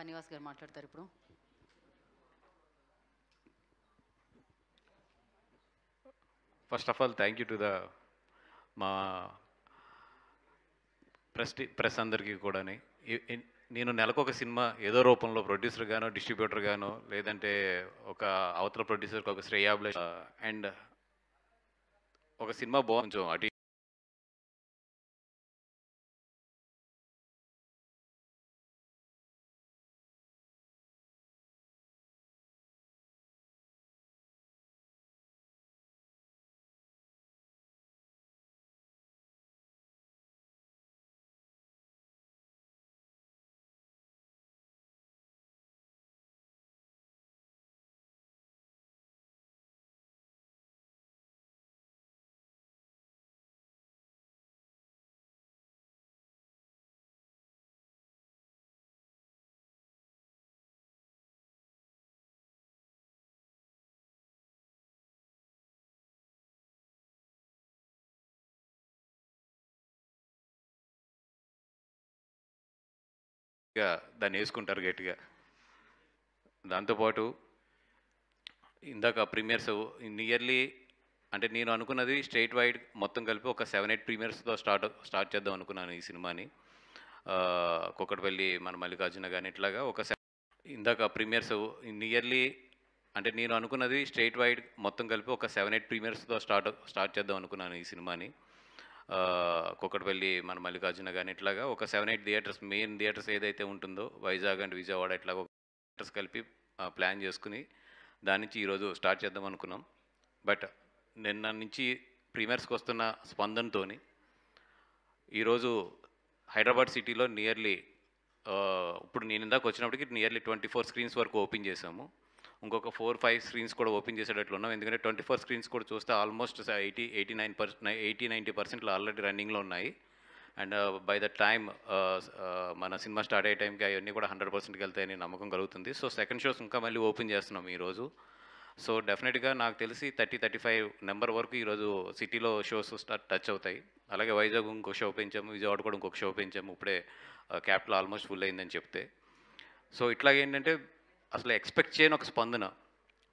బనివాస్ గారు మాట్లాడతారు ఇప్పుడు. First of all thank you to the మా ప్రెస్ అందరికీ కూడా. నేను నెలకు సినిమా ఏదో రూపంలో ప్రొడ్యూసర్ గానో డిస్ట్రిబ్యూటర్ గానో లేదంటే ఒక అవతల ప్రొడ్యూసర్కి ఒక శ్రేయాబ్ల అండ్ ఒక సినిమా కొంచెం అటు దాన్ని వేసుకుంటారు గట్టిగా. దాంతోపాటు ఇందాక ప్రీమియర్స్ నియర్లీ అంటే నేను అనుకున్నది స్ట్రైట్ వైడ్ మొత్తం కలిపి ఒక 7-8 ప్రీమియర్స్తో స్టార్ట్ చేద్దాం అనుకున్నాను ఈ సినిమాని. కుక్కటపల్లి మన మల్లికార్జున కానీ ఇట్లాగా ఇందాక ప్రీమియర్స్ నియర్లీ అంటే నేను అనుకున్నది స్ట్రైట్ వైడ్ మొత్తం కలిపి ఒక 7-8 ప్రీమియర్స్తో స్టార్ట్ చేద్దాం అనుకున్నాను ఈ సినిమాని. కుక్కటపల్లి మన మల్లికార్జున కానీ ఇట్లాగా ఒక 7-8 థియేటర్స్, మెయిన్ థియేటర్స్ ఏదైతే ఉంటుందో వైజాగ్ అండ్ విజయవాడ ఇట్లా ఒక థియేటర్స్ కలిపి ప్లాన్ చేసుకుని దాని నుంచి ఈరోజు స్టార్ట్ చేద్దాం అనుకున్నాం. బట్ నిన్న నుంచి ప్రీమియర్స్కి వస్తున్న స్పందనతో ఈరోజు హైదరాబాద్ సిటీలో నియర్లీ ఇప్పుడు నేను ఇందాక వచ్చినప్పటికి నియర్లీ 24 స్క్రీన్స్ వరకు ఓపెన్ చేసాము. ఇంకొక 4-5 స్క్రీన్స్ కూడా ఓపెన్ చేసేటట్లు ఉన్నాం. ఎందుకంటే 24 స్క్రీన్స్ కూడా చూస్తే ఆల్మోస్ట్ 80-90% ఆల్రెడీ రన్నింగ్లో ఉన్నాయి. అండ్ బై ద టైమ్ మన సినిమా స్టార్ట్ అయ్యే టైంకి అవన్నీ కూడా 100%కి వెళ్తాయని నమ్మకం కలుగుతుంది. సో సెకండ్ షోస్ ఇంకా మళ్ళీ ఓపెన్ చేస్తున్నాం ఈరోజు. సో డెఫినెట్గా నాకు తెలిసి 30-35 నెంబర్ వరకు ఈరోజు సిటీలో షోస్ టచ్ అవుతాయి. అలాగే వైజాగ్ ఇంకో షో పెంచాము, విజయవాడ కూడా ఇంకొక షో పెంచాము. ఇప్పుడే క్యాపిటల్ ఆల్మోస్ట్ ఫుల్ అయిందని చెప్తే. సో ఇట్లాగేంటంటే అసలు ఎక్స్పెక్ట్ చేయని ఒక స్పందన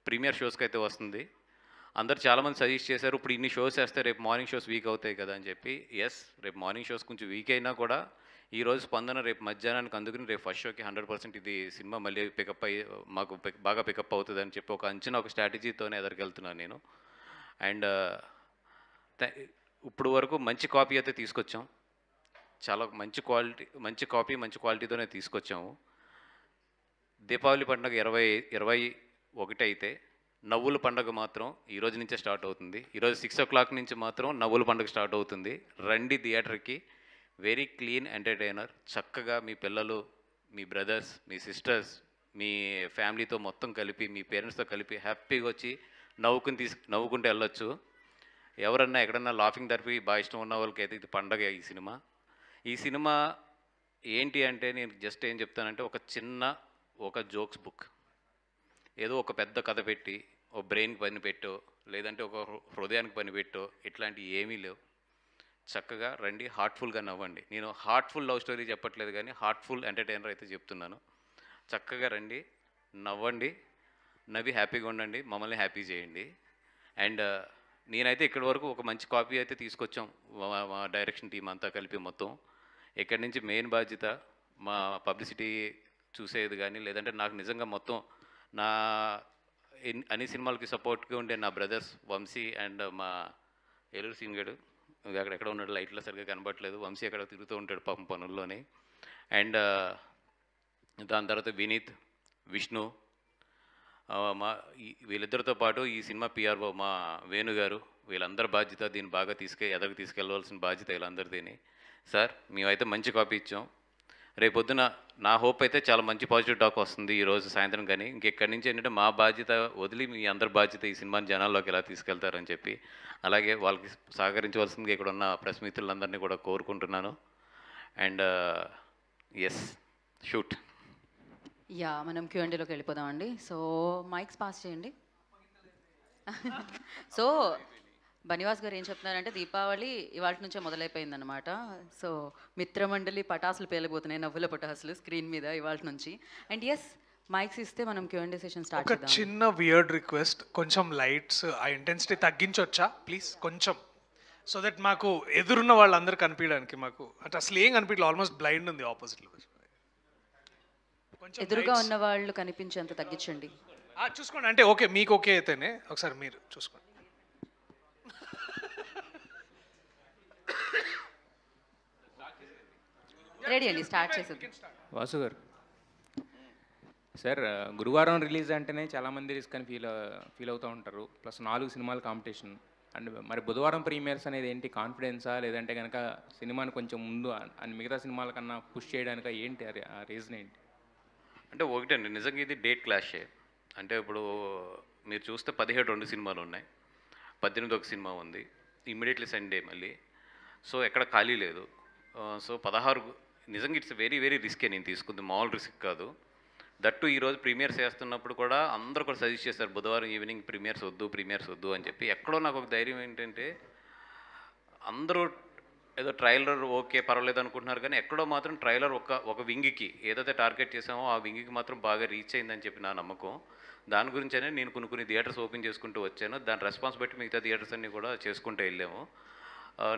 ప్రీమియర్ షోస్కి అయితే వస్తుంది. అందరు చాలామంది సజెస్ట్ చేశారు ఇప్పుడు ఇన్ని షోస్ వేస్తే రేపు మార్నింగ్ షోస్ వీక్ అవుతాయి కదా అని చెప్పి. ఎస్, రేపు మార్నింగ్ షోస్ కొంచెం వీక్ అయినా కూడా ఈరోజు స్పందన రేపు మధ్యాహ్నానికి అందుకుని రేపు ఫస్ట్ షోకి 100% ఇది సినిమా మళ్ళీ పికప్ అయ్యి మాకు బాగా పికప్ అవుతుంది అని చెప్పి ఒక అంచనా, ఒక స్ట్రాటజీతోనే ఎదురుకెళ్తున్నాను నేను. అండ్ ఇప్పుడు వరకు మంచి కాపీ అయితే తీసుకొచ్చాం. చాలా మంచి కాపీ మంచి క్వాలిటీతోనే తీసుకొచ్చాము. దీపావళి పండుగ 20-21 అయితే నవ్వుల పండుగ మాత్రం ఈరోజు నుంచే స్టార్ట్ అవుతుంది. ఈరోజు 6 o'clock నుంచి మాత్రం నవ్వుల పండుగ స్టార్ట్ అవుతుంది. రండి థియేటర్కి. Very clean entertainer. చక్కగా మీ పిల్లలు, మీ బ్రదర్స్, మీ సిస్టర్స్, మీ ఫ్యామిలీతో మొత్తం కలిపి, మీ పేరెంట్స్తో కలిపి హ్యాపీగా వచ్చి నవ్వుకుంటూ వెళ్ళొచ్చు. ఎవరన్నా ఎక్కడన్నా లాఫింగ్ థెరపీ బాగా ఇష్టం ఉన్న వాళ్ళకి అయితే ఇది పండగ. ఈ సినిమా ఏంటి అంటే నేను జస్ట్ ఏం చెప్తానంటే ఒక జోక్స్ బుక్. ఏదో ఒక పెద్ద కథ పెట్టి ఒక బ్రెయిన్కి పని పెట్టో లేదంటే ఒక హృదయానికి పని పెట్టో ఇట్లాంటివి ఏమీ లేవు. చక్కగా రండి, హార్ట్ఫుల్గా నవ్వండి. నేను హార్ట్ఫుల్ లవ్ స్టోరీ చెప్పట్లేదు కానీ హార్ట్ఫుల్ ఎంటర్టైనర్ అయితే చెప్తున్నాను. చక్కగా రండి, నవ్వండి, నవ్వి హ్యాపీగా ఉండండి, మమ్మల్ని హ్యాపీ చేయండి. అండ్ నేనైతే ఇక్కడి వరకు ఒక మంచి కాపీ అయితే తీసుకొచ్చాం. మా డైరెక్షన్ టీం అంతా కలిపి మొత్తం. ఇక్కడి నుంచి మెయిన్ బాధ్యత మా పబ్లిసిటీ చూసేది కానీ లేదంటే నాకు నిజంగా మొత్తం నా అన్ని సినిమాలకి సపోర్ట్గా ఉండే నా బ్రదర్స్ వంశీ అండ్ మా ఏలూరు సింగడు అక్కడెక్కడ ఉన్నాడు, లైట్లో సరిగ్గా కనబడట్లేదు. వంశీ అక్కడ తిరుగుతూ ఉంటాడు పాపం పనుల్లోనే. అండ్ దాని తర్వాత వినీత్, విష్ణు, వీళ్ళిద్దరితో పాటు ఈ సినిమా పిఆర్ఓ మా వేణుగారు, వీళ్ళందరి బాధ్యత దీన్ని బాగా తీసుకెళ్ళవలసిన బాధ్యత వీళ్ళందరిదీని. సార్ మేమైతే మంచి కాపీ ఇచ్చాం. రేపొద్దున నా హోప్ అయితే చాలా మంచి పాజిటివ్ టాక్ వస్తుంది ఈరోజు సాయంత్రం. కానీ ఇంకెక్కడి నుంచి ఏంటంటే మా బాధ్యత వదిలి మీ అందరి బాధ్యత ఈ సినిమాని జనాల్లోకి ఎలా తీసుకెళ్తారని చెప్పి, అలాగే వాళ్ళకి సహకరించవలసిందిగా ఇక్కడ ఉన్న ప్రెస్ మిత్రులందరినీ కూడా కోరుకుంటున్నాను. And yes, shoot. యా, మనం Q&Aలోకి వెళ్ళిపోదామండి. సో మైక్స్ పాస్ చేయండి. సో బనివాస్ గారు ఏం చెప్తున్నారంటే దీపావళి ఇవాళ నుంచే మొదలైపోయిందనమాట. సో మిత్రమండలి పటాసులు పేలిపోతున్నాయి, నవ్వుల పటాసులు స్క్రీన్ మీద ఇవాళ నుంచి. అండ్ ఎస్, మైక్స్ ఇస్తే మనం Q&A సెషన్ స్టార్ట్ ఒక చేద్దాం. చిన్న వియర్డ్ రిక్వెస్ట్, కొంచెం లైట్స్ ఆ ఇంటెన్సిటీ తగ్గించవచ్చా ప్లీజ్ కొంచెం, సో దట్ మాకు ఎదురున్న వాళ్ళందరూ కనిపించడానికి. మాకు అంటే అసలు ఏం కనిపించలేదు, ఆల్మోస్ట్ బ్లైండ్ ఉంది ఆపోజిట్లో. కొంచెం ఎదురుగా lights. ఉన్న వాళ్ళు కనిపించేంత తగ్గించండి. చూసుకోండి, అంటే ఓకే మీకు ఓకే అయితేనే ఒకసారి మీరు చూసుకోండి. రెడీ అండి, స్టార్ట్ చేసేద్దాం. వాసు గారు, సార్ గురువారం రిలీజ్ అంటేనే చాలామంది రిస్క్ అని ఫీల్ అవుతూ ఉంటారు. ప్లస్ 4 సినిమాల కాంపిటీషన్. అండ్ మరి బుధవారం ప్రీమియర్స్ అనేది ఏంటి, కాన్ఫిడెన్సా లేదంటే కనుక సినిమాని కొంచెం ముందు అని మిగతా సినిమాల కన్నా పుష్ చేయడానికి ఏంటి ఆ రీజన్ ఏంటి? అంటే ఒకటండి, నిజంగా ఇది డేట్ క్లాషే. అంటే ఇప్పుడు మీరు చూస్తే 17 2 సినిమాలు ఉన్నాయి, 18 ఒక సినిమా ఉంది, ఇమ్మీడియట్లీ సండే మళ్ళీ. సో ఎక్కడ ఖాళీ లేదు. సో 16 నిజంగా ఇట్స్ వెరీ వెరీ రిస్కే. నేను తీసుకుంది మామూలు రిస్క్ కాదు. దట్టు ఈరోజు ప్రీమియర్స్ వేస్తున్నప్పుడు కూడా అందరూ కూడా సజెస్ట్ చేశారు బుధవారం ఈవినింగ్ ప్రీమియర్స్ వద్దు అని చెప్పి. ఎక్కడో నాకు ఒక ధైర్యం ఏంటంటే అందరూ ఏదో ట్రైలర్ ఓకే పర్వాలేదు అనుకుంటున్నారు, కానీ ఎక్కడో మాత్రం ట్రైలర్ ఒక వింగికి ఏదైతే టార్గెట్ చేసామో ఆ వింగికి మాత్రం బాగా రీచ్ అయిందని చెప్పి నా నమ్మకం. దాని గురించనే నేను కొన్ని థియేటర్స్ ఓపెన్ చేసుకుంటూ వచ్చాను. దాని రెస్పాన్స్ బట్టి మిగతా థియేటర్స్ అన్నీ కూడా చేసుకుంటూ వెళ్ళాము.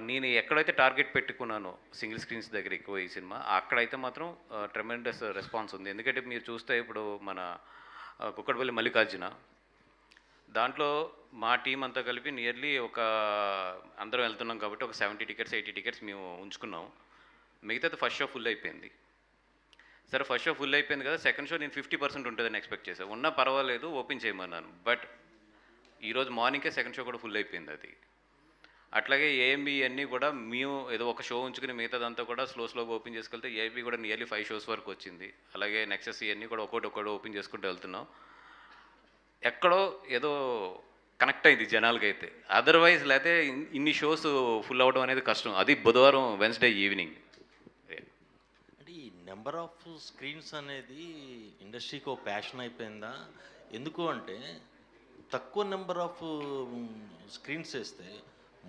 నేను ఎక్కడైతే టార్గెట్ పెట్టుకున్నానో సింగిల్ స్క్రీన్స్ దగ్గర ఎక్కువ ఈ సినిమా, అక్కడైతే మాత్రం ట్రెమెండస్ రెస్పాన్స్ ఉంది. ఎందుకంటే మీరు చూస్తే ఇప్పుడు మన కుక్కడపల్లి మల్లికార్జున దాంట్లో మా టీం అంతా కలిపి నియర్లీ అందరం వెళ్తున్నాం కాబట్టి ఒక 70 టికెట్స్ 80 టికెట్స్ మేము ఉంచుకున్నాం. మిగతాది ఫస్ట్ షో ఫుల్ అయిపోయింది. సరే ఫస్ట్ షో ఫుల్ అయిపోయింది కదా, సెకండ్ షో నేను 50% ఉంటుందని ఎక్స్పెక్ట్ చేశాను. ఉన్నా పర్వాలేదు ఓపెన్ చేయమన్నాను. బట్ ఈరోజు మార్నింగే సెకండ్ షో కూడా ఫుల్ అయిపోయింది అది. అట్లాగే ఏఎంబి అన్నీ కూడా మేము ఏదో ఒక షో ఉంచుకుని మిగతాదంతా కూడా స్లోగా ఓపెన్ చేసుకెళ్తే ఏఎంబి కూడా నియర్లీ 5 షోస్ వరకు వచ్చింది. అలాగే నెక్సెస్ ఇవన్నీ కూడా ఒక్కొక్కటి ఓపెన్ చేసుకుంటూ వెళ్తున్నాం. ఎక్కడో ఏదో కనెక్ట్ అయింది జనాలకైతే, అదర్వైజ్ లేకపోతే ఇన్ని షోస్ ఫుల్ అవ్వడం అనేది కష్టం. అది బుధవారం వెన్స్డే ఈవినింగ్. అంటే ఈ నెంబర్ ఆఫ్ స్క్రీన్స్ అనేది ఇండస్ట్రీకి ఒక ప్యాషన్ అయిపోయిందా? ఎందుకు అంటే తక్కువ నెంబర్ ఆఫ్ స్క్రీన్స్ వేస్తే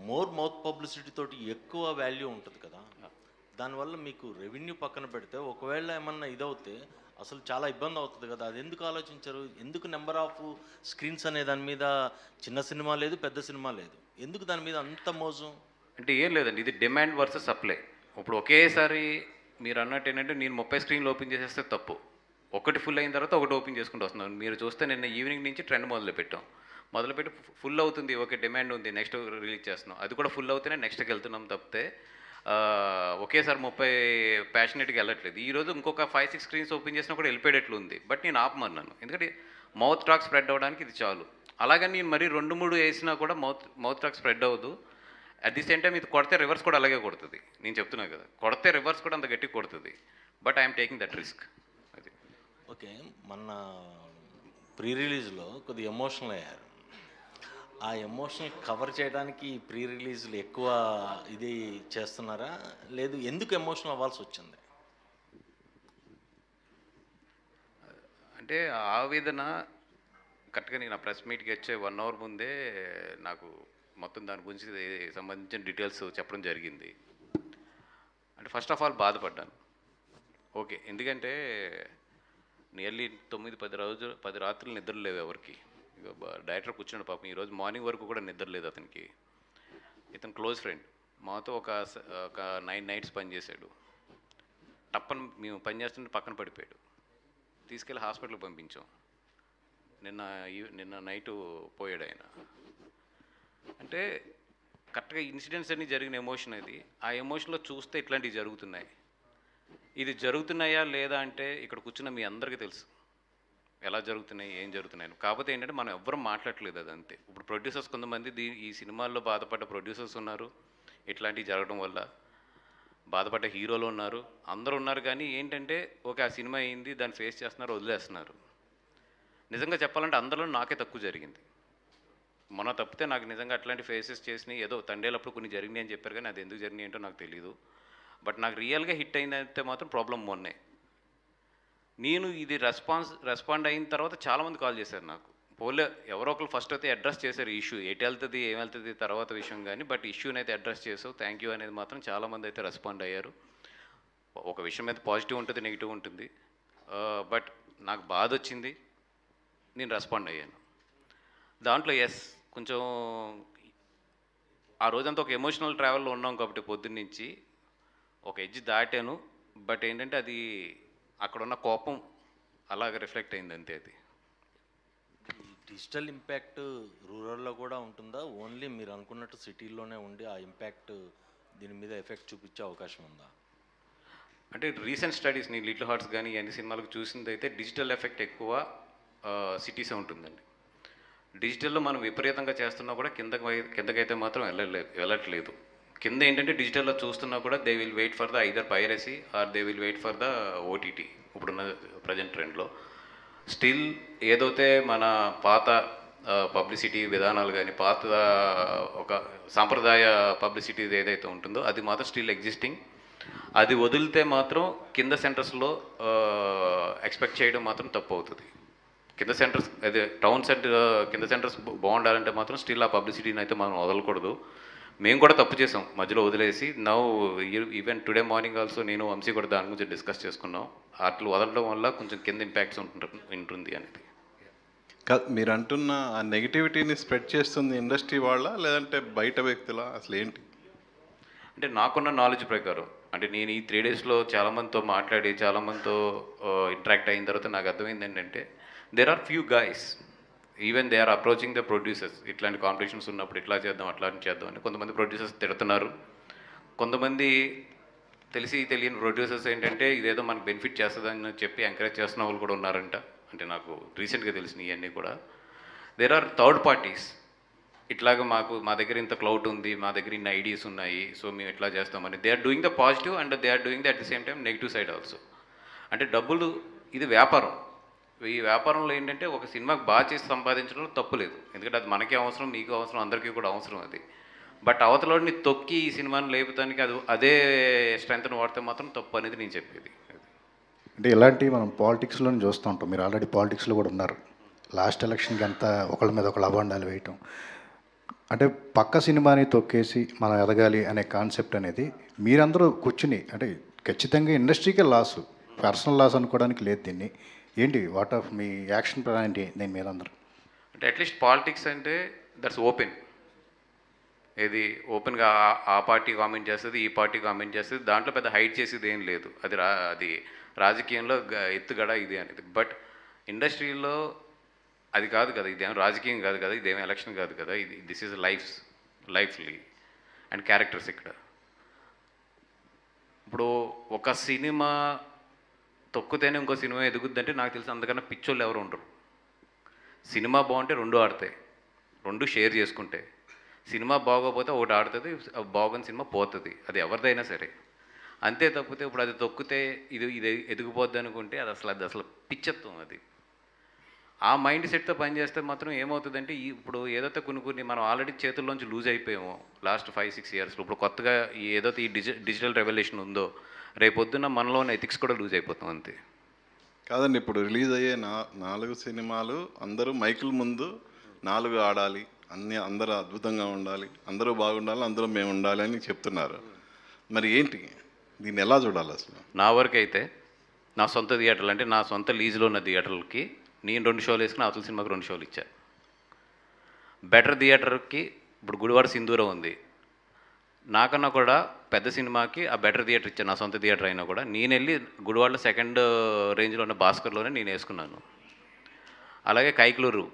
మోర్ మౌత్ పబ్లిసిటీ తోటి ఎక్కువ వాల్యూ ఉంటుంది కదా. దానివల్ల మీకు రెవెన్యూ పక్కన పెడితే ఒకవేళ ఏమన్నా ఇదవుతే అసలు చాలా ఇబ్బంది అవుతుంది కదా. అది ఎందుకు ఆలోచించరు? ఎందుకు నెంబర్ ఆఫ్ స్క్రీన్స్ అనే దాని మీద చిన్న సినిమా లేదు, పెద్ద సినిమా లేదు, ఎందుకు దాని మీద అంత మోజు? అంటే ఏం లేదండి, ఇది డిమాండ్ వర్సెస్ సప్లై. ఇప్పుడు ఒకేసారి మీరు అన్నట్టు ఏంటంటే నేను 30 స్క్రీన్లు ఓపెన్ చేసేస్తే తప్పు. ఒకటి ఫుల్ అయిన తర్వాత ఒకటి ఓపెన్ చేసుకుంటూ వస్తున్నాను. మీరు చూస్తే నిన్న ఈవినింగ్ నుంచి ట్రెండ్ మొదలుపెట్టి ఫుల్ అవుతుంది, ఓకే డిమాండ్ ఉంది, నెక్స్ట్ రిలీజ్ చేస్తున్నాం. అది కూడా ఫుల్ అవుతేనే నెక్స్ట్కి వెళ్తున్నాం తప్పితే ఒకేసారి 30 ప్యాషనేట్గా వెళ్ళట్లేదు. ఈరోజు ఇంకొక 5-6 స్క్రీన్స్ ఓపెన్ చేసినా కూడా వెళ్ళిపోయేటట్లు ఉంది. బట్ నేను ఆపమన్నాను, ఎందుకంటే మౌత్ టాక్ స్ప్రెడ్ అవ్వడానికి ఇది చాలు. అలాగని నేను మరీ 2-3 వేసినా కూడా మౌత్ టాక్ స్ప్రెడ్ అవ్వదు. అట్ ది సేమ్ టైం ఇది కొడితే రివర్స్ కూడా అలాగే కొడుతుంది. నేను చెప్తున్నా కదా, కొడితే రివర్స్ కూడా అంత గట్టిగా కొడుతుంది. But I'm taking that risk. అది ఓకే, మొన్న ప్రీ రిలీజ్లో కొద్దిగా ఎమోషనల్ అయ్యారు. ఆ ఎమోషనల్ కవర్ చేయడానికి ప్రీ రిలీజ్లు ఎక్కువ ఇది చేస్తున్నారా, లేదు ఎందుకు ఎమోషనల్ అవ్వాల్సి వచ్చింది? అంటే ఆవేదన కరెక్ట్గా నేను ఆ ప్రెస్ మీట్కి వచ్చే 1 అవర్ ముందే నాకు మొత్తం దాని గురించి సంబంధించిన డీటెయిల్స్ చెప్పడం జరిగింది. అంటే ఫస్ట్ ఆఫ్ ఆల్ బాధపడ్డాను. ఓకే, ఎందుకంటే నియర్లీ 9-10 రాత్రులు నిద్ర లేవు ఎవరికి. ఇక డైరెక్టర్ కూర్చున్నాడు పాపం, ఈరోజు మార్నింగ్ వరకు కూడా నిద్ర లేదు అతనికి. ఇతను క్లోజ్ ఫ్రెండ్, మాతో ఒక 9 నైట్స్ పనిచేశాడు. టప్పని మేము పని చేస్తుంటే పక్కన పడిపోయాడు. తీసుకెళ్ళి హాస్పిటల్కి పంపించాం. నిన్న నైటు పోయాడు ఆయన. అంటే కరెక్ట్గా ఇన్సిడెంట్స్ అన్నీ జరిగిన ఎమోషన్ అది. ఆ ఎమోషన్లో చూస్తే ఇట్లాంటివి జరుగుతున్నాయి. ఇది జరుగుతున్నాయా లేదా అంటే ఇక్కడ కూర్చున్న మీ అందరికీ తెలుసు ఎలా జరుగుతున్నాయి, ఏం జరుగుతున్నాయి. కాకపోతే ఏంటంటే మనం ఎవ్వరం మాట్లాడట్లేదు, అదంతే. ఇప్పుడు ప్రొడ్యూసర్స్ కొంతమంది ఈ సినిమాల్లో బాధపడ్డ ప్రొడ్యూసర్స్ ఉన్నారు, ఇట్లాంటివి జరగడం వల్ల బాధపడ్డ హీరోలు ఉన్నారు, అందరూ ఉన్నారు. కానీ ఏంటంటే ఓకే ఆ సినిమా అయింది, దాన్ని ఫేస్ చేస్తున్నారు, వదిలేస్తున్నారు. నిజంగా చెప్పాలంటే అందరిలో నాకే తక్కువ జరిగింది. మొన్న తప్పితే నాకు నిజంగా అట్లాంటి ఫేసెస్ చేసినాయి. ఏదో తండేలప్పుడు కొన్ని జరిగినాయి అని చెప్పారు, కానీ అది ఎందుకు జరిగినాయి ఏంటో నాకు తెలియదు. బట్ నాకు రియల్గా హిట్ అయిందంటే మాత్రం ప్రాబ్లం మొన్నే. నేను ఇది రెస్పాండ్ అయిన తర్వాత చాలామంది కాల్ చేశారు నాకు, పోలే ఎవరో ఒకరు ఫస్ట్ అయితే అడ్రస్ చేశారు ఇష్యూ ఎటు వెళ్తుంది ఏం వెళ్తుంది తర్వాత విషయం కానీ, బట్ ఇష్యూని అయితే అడ్రస్ చేసావు, థ్యాంక్ యూ అనేది మాత్రం చాలామంది అయితే రెస్పాండ్ అయ్యారు. ఒక విషయం అయితే పాజిటివ్ ఉంటుంది, నెగిటివ్ ఉంటుంది. బట్ నాకు బాధ వచ్చింది, నేను రెస్పాండ్ అయ్యాను దాంట్లో. ఎస్, కొంచెం ఆ రోజంతా ఒక ఎమోషనల్ ట్రావెల్లో ఉన్నాం కాబట్టి పొద్దున్నుంచి ఒక ఎడ్జ్ దాటాను. బట్ ఏంటంటే అది అక్కడున్న కోపం అలాగ రిఫ్లెక్ట్ అయింది అంతే. అది డిజిటల్ ఇంపాక్ట్ రూరల్లో కూడా ఉంటుందా, ఓన్లీ మీరు అనుకున్నట్టు సిటీల్లోనే ఉండి ఆ ఇంపాక్ట్ దీని మీద ఎఫెక్ట్ చూపించే అవకాశం ఉందా? అంటే రీసెంట్ స్టడీస్ నీ లిటిల్ హార్ట్స్ కానీ అన్ని సినిమాలకు చూసింది అయితే డిజిటల్ ఎఫెక్ట్ ఎక్కువ సిటీసే ఉంటుందండి. డిజిటల్లో మనం విపరీతంగా చేస్తున్నా కూడా కిందకైతే మాత్రం వెళ్ళట్లేదు. కింద ఏంటంటే డిజిటల్లో చూస్తున్నా కూడా they will wait for the either piracy or they will wait for the OTT. ఇప్పుడున్న ప్రజెంట్ ట్రెండ్లో స్టిల్ ఏదైతే మన పాత పబ్లిసిటీ విధానాలు కానీ పాత ఒక సాంప్రదాయ పబ్లిసిటీ ఏదైతే ఉంటుందో అది మాత్రం స్టిల్ ఎగ్జిస్టింగ్. అది వదిలితే మాత్రం కింద సెంటర్స్లో ఎక్స్పెక్ట్ చేయడం మాత్రం తప్పు అవుతుంది. కింద సెంటర్స్ అదే టౌన్ సెంటర్ కింద సెంటర్స్ బాగుండాలంటే మాత్రం స్టిల్ ఆ పబ్లిసిటీని అయితే మనం వదలకూడదు. మేము కూడా తప్పు చేసాం మధ్యలో వదిలేసి. Now even today morning also నేను వంశీ కూడా దాని గురించి డిస్కస్ చేసుకున్నాం. అట్లు వదలడం వల్ల కొంచెం కింద ఇంపాక్ట్స్ ఉంటుంది అనేది. మీరు అంటున్న ఆ నెగిటివిటీని స్ప్రెడ్ చేస్తుంది ఇండస్ట్రీ వాళ్ళ లేదంటే బయట వ్యక్తుల, అసలు ఏంటి? అంటే నాకున్న నాలెడ్జ్ ప్రకారం, అంటే నేను ఈ 3 డేస్లో చాలామందితో మాట్లాడి చాలామందితో ఇంటరాక్ట్ అయిన తర్వాత నాకు అర్థమైంది ఏంటంటే there are few guys even they are approaching the producers. ఇట్లాంటి కాంపిటీషన్స్ ఉన్నప్పుడు ఇట్లా చేద్దాం అట్లా చేద్దాం అని కొంతమంది ప్రొడ్యూసర్స్ తిడుతున్నారు. కొంతమంది తెలిసి తెలియని ప్రొడ్యూసర్స్ ఏంటంటే ఇదేదో మనకు బెనిఫిట్ చేస్తుందని చెప్పి ఎంకరేజ్ చేస్తున్న వాళ్ళు కూడా ఉన్నారంట. అంటే నాకు రీసెంట్గా తెలిసినవి ఇవన్నీ కూడా. దేర్ ఆర్ థర్డ్ పార్టీస్ ఇట్లాగ మా దగ్గర ఇంత క్లౌడ్ ఉంది, మా దగ్గర ఇన్ని ఐడియాస్ ఉన్నాయి, సో మేము ఎట్లా చేస్తామని they are doing the positive and they are doing the at the same time negative side also. అంటే డబ్బులు, ఇది వ్యాపారం. ఈ వ్యాపారంలో ఏంటంటే ఒక సినిమాకి బాగా చేసి సంపాదించడంలో తప్పు లేదు, ఎందుకంటే అది మనకే అవసరం, మీకు అవసరం, అందరికీ కూడా అవసరం అది. బట్ అవతలని తొక్కి ఈ సినిమాని లేపుతానికి అదే స్ట్రెంత్ని వాడితే మాత్రం తప్పు అనేది నేను చెప్పేది. అంటే ఇలాంటివి మనం పాలిటిక్స్లో చూస్తూ ఉంటాం. మీరు ఆల్రెడీ పాలిటిక్స్లో కూడా ఉన్నారు. లాస్ట్ ఎలక్షన్కి అంతా ఒకళ్ళ మీద ఒకళ్ళ అబాండాలు వేయటం, అంటే పక్క సినిమాని తొక్కేసి మనం ఎదగాలి అనే కాన్సెప్ట్ అనేది మీరందరూ కూర్చుని, అంటే ఖచ్చితంగా ఇండస్ట్రీకే లాస్, పర్సనల్ లాస్ అనుకోవడానికి లేదు దీన్ని. ఏంటి what of me action plan ఏంటి దీని మీద అందరూ? అంటే అట్లీస్ట్ పాలిటిక్స్ అంటే దట్స్ ఓపెన్. ఇది ఓపెన్గా ఆ పార్టీ కామెంట్ చేస్తుంది, ఈ పార్టీ కామెంట్ చేస్తుంది, దాంట్లో పెద్ద హైడ్ చేసేది ఏం లేదు. అది రాజకీయంలో ఎత్తుగడ ఇది అనేది. బట్ ఇండస్ట్రీలో అది కాదు కదా, ఇదేం రాజకీయం కాదు కదా, ఇదేం ఎలక్షన్ కాదు కదా, ఇది దిస్ ఈజ్ లైఫ్లీ అండ్ క్యారెక్టర్స్. ఇక్కడ ఇప్పుడు ఒక సినిమా తొక్కుతేనే ఇంకో సినిమా ఎదుగుద్దంటే నాకు తెలిసి అంతకన్నా పిచ్చోళ్ళు ఎవరు ఉండరు. సినిమా బాగుంటే 2 ఆడతాయి, 2 షేర్ చేసుకుంటే. సినిమా బాగోపోతే ఒకటి ఆడుతుంది, బాగున్న సినిమా పోతుంది, అది ఎవరిదైనా సరే. అంతే తప్పితే ఇప్పుడు అది తొక్కితే ఇది ఎదిగిపోద్ది అనుకుంటే అది అసలు పిచ్చత్వం. అది ఆ మైండ్ సెట్తో పనిచేస్తే మాత్రం ఏమవుతుందంటే ఇప్పుడు ఏదైతే కొన్ని మనం ఆల్రెడీ చేతుల్లోంచి లూజ్ అయిపోయామో లాస్ట్ 5-6 ఇయర్స్లో, ఇప్పుడు కొత్తగా ఏదైతే ఈ డిజిటల్ రెవల్యూషన్ ఉందో రేపొద్దున మనలో ఉన్న ఎథిక్స్ కూడా లూజ్ అయిపోతాం అంతే. కాదండి, ఇప్పుడు రిలీజ్ అయ్యే 4 సినిమాలు అందరూ మైకుల ముందు 4 ఆడాలి, అందరూ అద్భుతంగా ఉండాలి, అందరూ బాగుండాలి, అందరూ మేము ఉండాలి అని చెప్తున్నారు. మరి ఏంటి దీన్ని ఎలా చూడాలి అసలు? నా వరకు అయితే నా సొంత థియేటర్లు, అంటే నా సొంత లీజులో ఉన్న థియేటర్లకి నేను 2 షోలు వేసుకుని అవతల సినిమాకి 2 షోలు ఇచ్చా. బెటర్ థియేటర్కి ఇప్పుడు గుడివాడ సింధూరం ఉంది, నాకన్నా కూడా పెద్ద సినిమాకి ఆ బెటర్ థియేటర్ ఇచ్చాను. నా సొంత థియేటర్ అయినా కూడా నేను వెళ్ళి గుడివాడలో 2nd రేంజ్లో ఉన్న భాస్కర్లోనే నేను వేసుకున్నాను. అలాగే కైక్లూరు,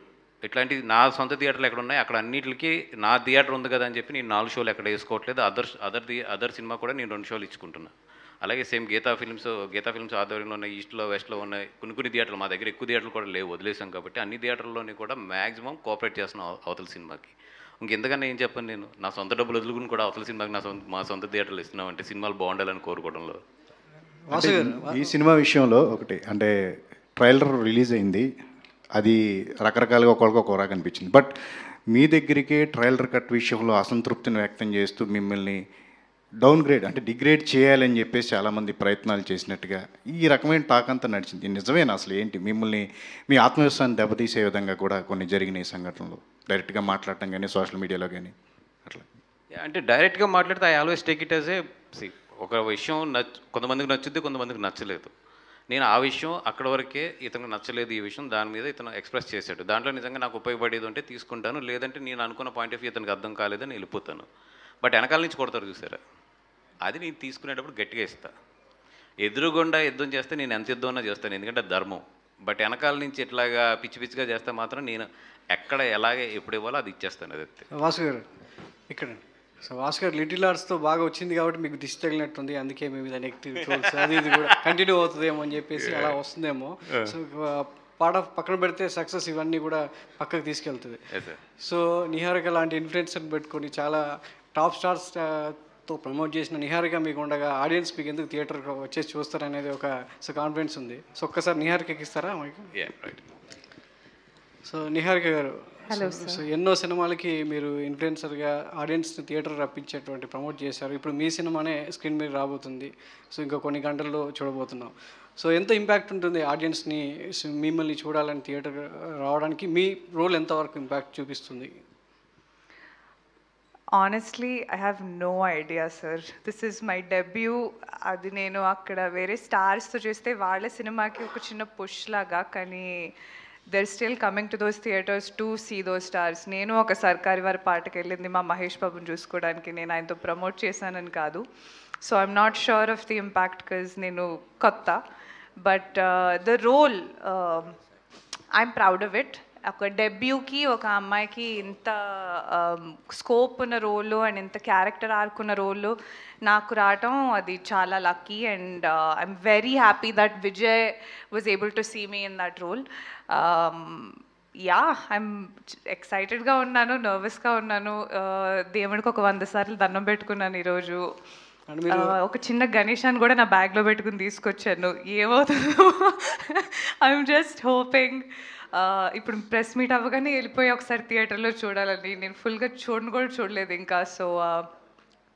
ఇట్లాంటివి నా సొంత థియేటర్లు ఎక్కడ ఉన్నాయి అక్కడ అన్నింటికి నా థియేటర్ ఉంది కదా అని చెప్పి నేను 4 షోలు ఎక్కడ వేసుకోవట్లేదు. అదర్ సినిమా కూడా నేను 2 షోలు ఇచ్చుకుంటున్నాను. అలాగే సేమ్ గీతా ఫిల్మ్స్ ఆధ్వర్యంలో ఉన్న ఈస్ట్లో వెస్ట్లో ఉన్న కొన్ని థియేటర్లు, మా దగ్గర ఎక్కువ థియేటర్లు కూడా లేవు, వదిలేసాం కాబట్టి అన్ని థియేటర్లోని కూడా మ్యాక్సిమం కోఆపరేట్ చేస్తున్నాం అవతల సినిమాకి. ఇంకెంతకన్నా ఏం చెప్పను నేను, నా సొంత డబ్బులు వదులుకుని కూడా అవతల సినిమాకి మా సొంత థియేటర్లు ఇస్తున్నాం అంటే సినిమాలు బాగుండాలని కోరుకోవడంలో. అంటే ఈ సినిమా విషయంలో ఒకటి, అంటే ట్రైలర్ రిలీజ్ అయింది, అది రకరకాలుగా ఒకరికి ఒక రకంగా అనిపించింది. బట్ మీ దగ్గరికి ట్రైలర్ కట్ విషయంలో అసంతృప్తిని వ్యక్తం చేస్తూ మిమ్మల్ని డౌన్ గ్రేడ్ అంటే డిగ్రేడ్ చేయాలని చెప్పేసి చాలామంది ప్రయత్నాలు చేసినట్టుగా ఈ రకమైన టాక్ అంతా నడిచింది. ఇది నిజమేనా అసలు ఏంటి? మిమ్మల్ని మీ ఆత్మవిశ్వాసాన్ని దెబ్బతీసే విధంగా కూడా కొన్ని జరిగినాయి సంఘటనలు, డైరెక్ట్గా మాట్లాడటం కానీ సోషల్ మీడియాలో కానీ అట్లా. అంటే డైరెక్ట్గా మాట్లాడితే I always take it as a ఒక విషయం కొంతమందికి నచ్చుద్ది, కొంతమందికి నచ్చలేదు. నేను ఆ విషయం అక్కడ వరకే, ఇతనికి నచ్చలేదు ఈ విషయం, దాని మీద ఇతను ఎక్స్ప్రెస్ చేశాడు. దాంట్లో నిజంగా నాకు ఉపయోగపడేది ఉంటే తీసుకుంటాను, లేదంటే నేను అనుకున్న పాయింట్ ఆఫ్ వ్యూ ఇతనికి అర్థం కాలేదని వెళ్ళిపోతాను. బట్ వెనకాల నుంచి కొడతారు చూసారా, అది నేను తీసుకునేటప్పుడు గట్టిగా ఇస్తా. ఎదురుగుండా యుద్ధం చేస్తే నేను ఎంత యుద్ధం చేస్తాను, ఎందుకంటే ధర్మం. బట్ వెనకాల నుంచి ఇట్లాగా పిచ్చి పిచ్చిగా చేస్తే మాత్రం నేను ఎక్కడ ఎలాగే ఎప్పుడు ఇవ్వాలో అది ఇచ్చేస్తాను. అది వాసు గారు ఇక్కడ. సో వాసు గారు లిటిల్ ఆర్ట్స్తో బాగా వచ్చింది కాబట్టి మీకు దిష్టి తగిలినట్టుంది, అందుకే మీ మీద నెగిటివ్ ట్రోల్స్ అది ఇది కూడా కంటిన్యూ అవుతుందేమో అని చెప్పేసి అలా వస్తుందేమో. సో పాట పక్కన పెడితే సక్సెస్ ఇవన్నీ కూడా పక్కకు తీసుకెళ్తుంది. సో నిహారిక లాంటి ఇన్ఫ్లుయెన్సర్ని పెట్టుకొని చాలా టాప్ స్టార్స్తో ప్రమోట్ చేసిన నిహారిక మీకు ఉండగా ఆడియన్స్ మీకు ఎందుకు థియేటర్కి వచ్చేసి చూస్తారనేది ఒక కాన్ఫిడెన్స్ ఉంది. సో ఒక్కసారి నిహారికకి ఇస్తారా మీకు? సో నిహారిక గారు, సో ఎన్నో సినిమాలకి మీరు ఇన్ఫ్లుయెన్సర్గా ఆడియన్స్ని థియేటర్ రప్పించేటువంటి ప్రమోట్ చేశారు. ఇప్పుడు మీ సినిమానే స్క్రీన్ మీద రాబోతుంది. సో ఇంకా కొన్ని గంటల్లో చూడబోతున్నాం. సో ఎంత ఇంపాక్ట్ ఉంటుంది ఆడియన్స్ని మిమ్మల్ని చూడాలని థియేటర్ రావడానికి? మీ రోల్ ఎంతవరకు ఇంపాక్ట్ చూపిస్తుంది? Honestly I have no idea sir. This is my debut. అది నేను అక్కడ వేరే స్టార్స్తో చేస్తే వాళ్ళ సినిమాకి ఒక చిన్న పుష్ లాగా, కానీ they're still coming to those theatres to see those stars. నేను ఒక సర్కారీ వారి పాటకి వెళ్ళింది మా మహేష్ బాబుని చూసుకోవడానికి, నేను ఆయనతో ప్రమోట్ చేశానని కాదు. So I'm not sure of the impact because నేను కొత్త. But the role I'm proud of it. ఒక డెబ్యూకి ఒక అమ్మాయికి ఇంత స్కోప్ ఉన్న రోలు అండ్ ఇంత క్యారెక్టర్ ఆర్కున్న రోలు నాకు రావటం అది చాలా lucky. And I'm very happy that Vijay was able to see me in that role. Yeah, I'm ఎక్సైటెడ్గా ఉన్నాను, నర్వస్గా ఉన్నాను. దేవుడికి ఒక 100 సార్లు దండం పెట్టుకున్నాను ఈరోజు. ఒక చిన్న గణేశాన్ని కూడా నా బ్యాగ్లో పెట్టుకుని తీసుకొచ్చాను. ఏమవుతుందో ఐఎమ్ జస్ట్ హోపింగ్. ఇప్పుడు ప్రెస్ మీట్ అవ్వగానే వెళ్ళిపోయి ఒకసారి థియేటర్లో చూడాలని. నేను ఫుల్గా చూడలేదు ఇంకా. సో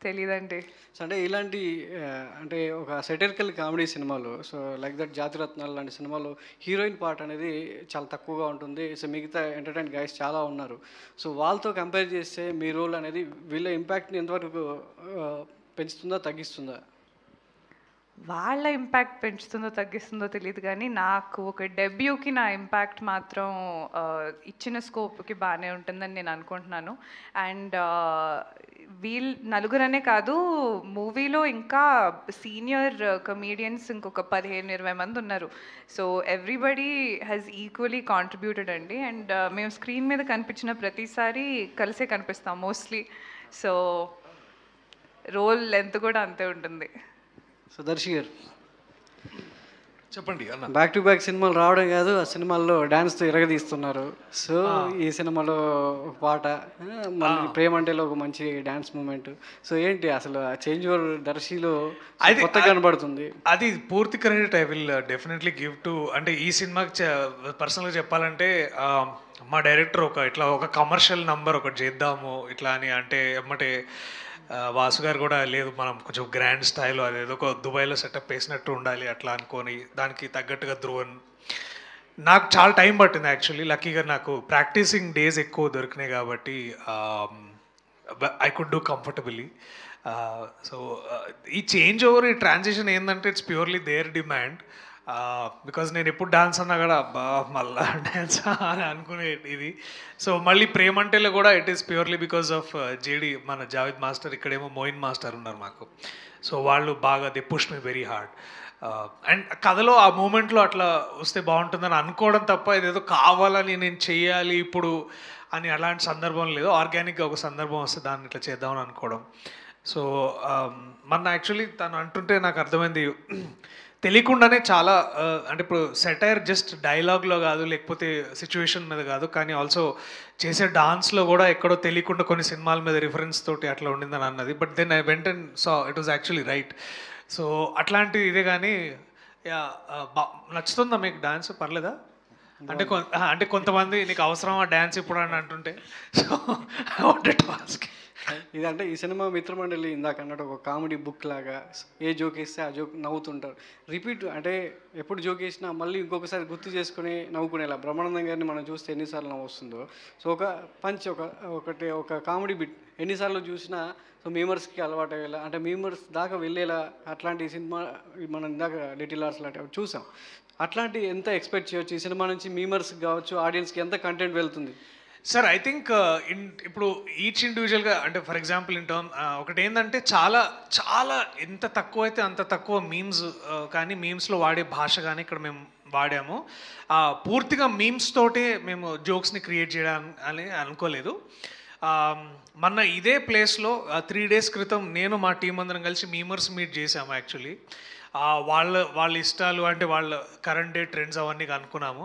తెలీదండి. సో అంటే ఇలాంటి అంటే ఒక సెటరికల్ కామెడీ సినిమాలు, సో లైక్ దట్ జాతిరత్నాలు లాంటి సినిమాలు హీరోయిన్ పార్ట్ అనేది చాలా తక్కువగా ఉంటుంది. సో మిగతా ఎంటర్టైన్ గైస్ చాలా ఉన్నారు. సో వాళ్ళతో కంపేర్ చేస్తే మీ రోల్ అనేది వీళ్ళ ఇంపాక్ట్ని ఎంతవరకు పెంచుతుందా తగ్గిస్తుందా? వాళ్ళ ఇంపాక్ట్ పెంచుతుందో తగ్గిస్తుందో తెలియదు, కానీ నాకు ఒక డెబ్యూకి నా ఇంపాక్ట్ మాత్రం ఇచ్చిన స్కోప్కి బాగానే ఉంటుందని నేను అనుకుంటున్నాను. అండ్ వీళ్ళు నలుగురనే కాదు, మూవీలో ఇంకా సీనియర్ కమీడియన్స్ ఇంకొక 15-20 మంది ఉన్నారు. So everybody has equally contributed అండి. అండ్ మేము స్క్రీన్ మీద కనిపించిన ప్రతిసారి కలిసే కనిపిస్తాం మోస్ట్లీ. సో రోల్ లెంత్ కూడా అంతే ఉంటుంది. సో దర్శి గారు చెప్పండి అన్న. బ్యాక్ టు బ్యాక్ సినిమాలు రావడం కాదు, ఆ సినిమాల్లో డ్యాన్స్తో ఇరగదీస్తున్నారు. సో ఈ సినిమాలో ఒక పాట, మళ్ళీ ప్రేమ అంటేలో ఒక మంచి డ్యాన్స్ మూమెంట్. సో ఏంటి అసలు చేంజ్ ఓవర్ దర్శిలో కొత్తగా కనబడుతుంది? అది పూర్తి credit I will definitely give to, అంటే ఈ సినిమాకి పర్సనల్గా చెప్పాలంటే మా డైరెక్టర్ ఇట్లా ఒక కమర్షియల్ నంబర్ ఒకటి చేద్దాము ఇట్లా అని అంటే ఎమ్మటే వాసు గారు కూడా లేదు మనం కొంచెం గ్రాండ్ స్టైల్లో అదేదో ఒక దుబాయ్లో సెటప్ వేసినట్టు ఉండాలి అట్లా అనుకొని దానికి తగ్గట్టుగా ధ్రువన్. నాకు చాలా టైం పట్టింది యాక్చువల్లీ. లక్కీగా నాకు ప్రాక్టీసింగ్ డేస్ ఎక్కువ దొరికినాయి కాబట్టి I could do comfortably. So ఈ చేంజ్ ఓవర్, ఈ ట్రాన్సిషన్ ఏంటంటే it's purely their demand. Because నేను ఎప్పుడు డాన్స్ అన్నా కూడా అబ్బా మళ్ళా డ్యాన్స్ అని అనుకునే ఇది. సో మళ్ళీ ప్రేమంటేలో కూడా it is purely because of JD, మన జావేద్ మాస్టర్, ఇక్కడేమో మోయిన్ మాస్టర్ ఉన్నారు మాకు. సో వాళ్ళు బాగా they push me very hard. And కథలో ఆ మూమెంట్లో అట్లా వస్తే బాగుంటుందని అనుకోవడం తప్ప ఇదేదో కావాలని నేను చెయ్యాలి ఇప్పుడు అని అలాంటి సందర్భం లేదు. ఆర్గానిక్గా ఒక సందర్భం వస్తే దాన్ని ఇట్లా చేద్దామని అనుకోవడం. సో మొన్న యాక్చువల్లీ తను అంటుంటే నాకు అర్థమైంది, తెలియకుండానే చాలా అంటే ఇప్పుడు సెటైర్ జస్ట్ డైలాగ్లో కాదు, లేకపోతే సిచ్యువేషన్ మీద కాదు, కానీ ఆల్సో చేసే డాన్స్లో కూడా ఎక్కడో తెలియకుండా కొన్ని సినిమాల మీద రిఫరెన్స్ తోటి అట్లా ఉండిందని అన్నది. But then I went and saw it was actually right. So అట్లాంటి ఇదే కానీ నచ్చుతుందా మీకు డాన్స్? పర్లేదా? అంటే కొంతమంది నీకు అవసరమా డ్యాన్స్ ఇప్పుడు అని అంటుంటే, so I wanted to ask. ఇదంటే ఈ సినిమా మిత్రమండలి ఇందాక అన్నట్టు ఒక కామెడీ బుక్ లాగా, ఏ జోక్ వేస్తే ఆ జోక్ నవ్వుతుంటారు. రిపీట్ అంటే ఎప్పుడు జోక్ వేసినా మళ్ళీ ఇంకొకసారి గుర్తు చేసుకుని నవ్వుకునేలా. బ్రహ్మానందం గారిని మనం చూస్తే ఎన్నిసార్లు నవ్వు వస్తుందో, సో ఒక పంచ్ ఒక కామెడీ బిట్ ఎన్నిసార్లు చూసినా సో మీమర్స్కి అలవాటు అయ్యేలా, అంటే మీమర్స్ దాకా వెళ్ళేలా అట్లాంటి సినిమా మనం ఇందాక లిటిల్ ఆర్ట్స్ లాంటివి చూసాం. అట్లాంటి ఎంత ఎక్స్పెక్ట్ చేయొచ్చు ఈ సినిమా నుంచి? మీమర్స్కి కావచ్చు, ఆడియన్స్కి ఎంత కంటెంట్ వెళ్తుంది? సార్ ఐ థింక్ ఇప్పుడు ఈచ్ ఇండివిజువల్గా అంటే ఫర్ ఎగ్జాంపుల్ ఇన్ టర్మ్ ఒకటి ఏంటంటే చాలా చాలా ఎంత తక్కువ అయితే అంత తక్కువ మీమ్స్ కానీ మీమ్స్లో వాడే భాష కానీ ఇక్కడ మేము వాడాము. పూర్తిగా మీమ్స్ తోటే మేము జోక్స్ని క్రియేట్ చేయడం అని అనుకోలేదు. మొన్న ఇదే ప్లేస్లో 3 days క్రితం నేను మా టీం అందరం కలిసి మీమర్స్ మీట్ చేసాము యాక్చువల్లీ. వాళ్ళ ఇష్టాలు అంటే వాళ్ళ కరెంట్ డే ట్రెండ్స్ అవన్నీ అనుకున్నాము.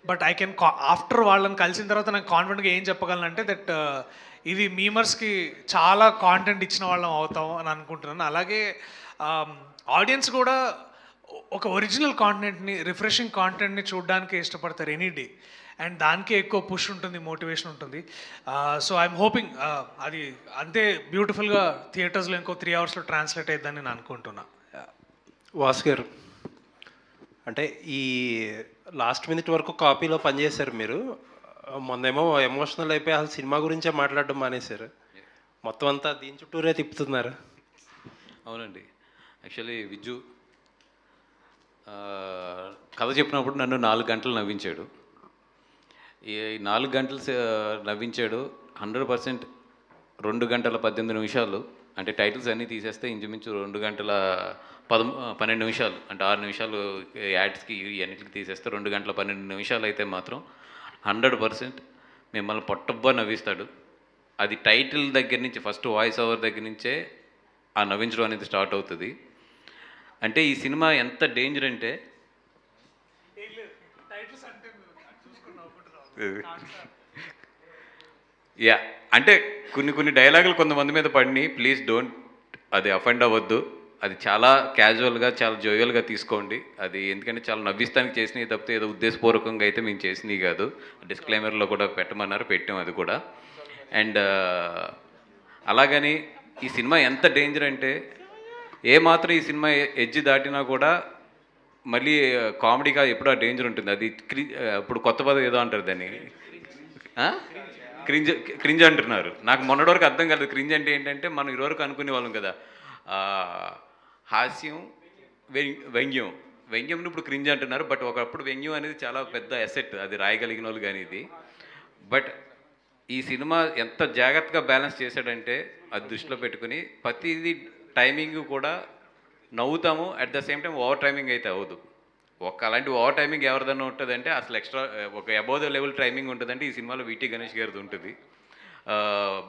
బట్ ఐ కెన్ ఆఫ్టర్ వాళ్ళని కలిసిన తర్వాత నాకు కాన్ఫిడెంట్గా ఏం చెప్పగలనంటే దట్ ఇది మీమర్స్కి చాలా కాంటెంట్ ఇచ్చిన వాళ్ళం అవుతాం అని అనుకుంటున్నాను. అలాగే ఆడియన్స్ కూడా ఒక ఒరిజినల్ కాంటెంట్ని, రిఫ్రెషింగ్ కాంటెంట్ని చూడడానికి ఇష్టపడతారు ఎనీ డే. అండ్ దానికే ఎక్కువ పుష్ ఉంటుంది, మోటివేషన్ ఉంటుంది. సో ఐఎమ్ హోపింగ్ అది అంతే బ్యూటిఫుల్గా థియేటర్స్లో ఇంకో 3 hours ట్రాన్స్లేట్ అవుతుందని నేను అనుకుంటున్నా. వాసు గారు, అంటే ఈ లాస్ట్ మినిట్ వరకు కాపీలో పనిచేశారు మీరు. మొన్నేమో ఎమోషనల్ అయిపోయి అసలు సినిమా గురించే మాట్లాడడం మానేశారు. మొత్తం అంతా దీని చుట్టూరే తిప్పుతున్నారు. అవునండి, యాక్చువల్లీ విజ్జు కథ చెప్పినప్పుడు నన్ను 4 గంటలు నవ్వించాడు. ఈ 4 గంటలు నవ్వించాడు. 100% 2 గంటల 18 నిమిషాలు, అంటే టైటిల్స్ అన్నీ తీసేస్తే ఇంచుమించు 2 గంటల 12 నిమిషాలు, అంటే 6 నిమిషాలు యాడ్స్కి అన్నిటికి తీసేస్తే 2 గంటల 12 నిమిషాలు అయితే మాత్రం 100% మిమ్మల్ని పొట్టబ్బా నవ్విస్తాడు. అది టైటిల్ దగ్గర నుంచి, ఫస్ట్ వాయిస్ ఓవర్ దగ్గర నుంచే ఆ నవ్వించడం అనేది స్టార్ట్ అవుతుంది. అంటే ఈ సినిమా ఎంత డేంజర్ అంటే యా, అంటే కొన్ని డైలాగులు కొంతమంది మీద పడినాయి. ప్లీజ్ డోంట్ అది అఫెండ్ అవ్వద్దు. అది చాలా క్యాజువల్గా, చాలా జోయల్గా తీసుకోండి. అది ఎందుకంటే చాలా నవ్విస్తానికి చేసినవి తప్పితే ఏదో ఉద్దేశపూర్వకంగా అయితే మేము చేసినవి కాదు. డిస్క్లైమర్లో కూడా పెట్టమన్నారు, పెట్టాం అది కూడా. అండ్ అలాగని ఈ సినిమా ఎంత డేంజర్ అంటే ఏమాత్రం ఈ సినిమా ఎడ్జ్ దాటినా కూడా మళ్ళీ కామెడీగా ఎప్పుడు ఆ డేంజర్ ఉంటుంది. అది ఇప్పుడు కొత్త పదం ఏదో అంటారు దాన్ని, క్రింజ్ అంటున్నారు. నాకు మొన్నటి వరకు అర్థం కాలేదు క్రింజ్ అంటే ఏంటంటే. మనం ఇదివరకు అనుకునే వాళ్ళం కదా, హాస్యం, వ్యంగ్యంని ఇప్పుడు క్రింజ్ అంటున్నారు. బట్ ఒకప్పుడు వ్యంగ్యం అనేది చాలా పెద్ద అసెట్, అది రాయగలిగిన వాళ్ళు కానీ ఇది. బట్ ఈ సినిమా ఎంత జాగ్రత్తగా బ్యాలెన్స్ చేశాడంటే అది దృష్టిలో పెట్టుకుని ప్రతిదీ టైమింగ్ కూడా నవ్వుతాము, at the same time over timing అయితే అవ్వదు. అలాంటి ఓవర్ టైమింగ్ ఎవరిదన్నా ఉంటుందంటే అసలు ఎక్స్ట్రా ఒక అబోవ్ ద లెవెల్ టైమింగ్ ఉంటుందంటే ఈ సినిమాలో వీటీ గణేష్ గారిది ఉంటుంది.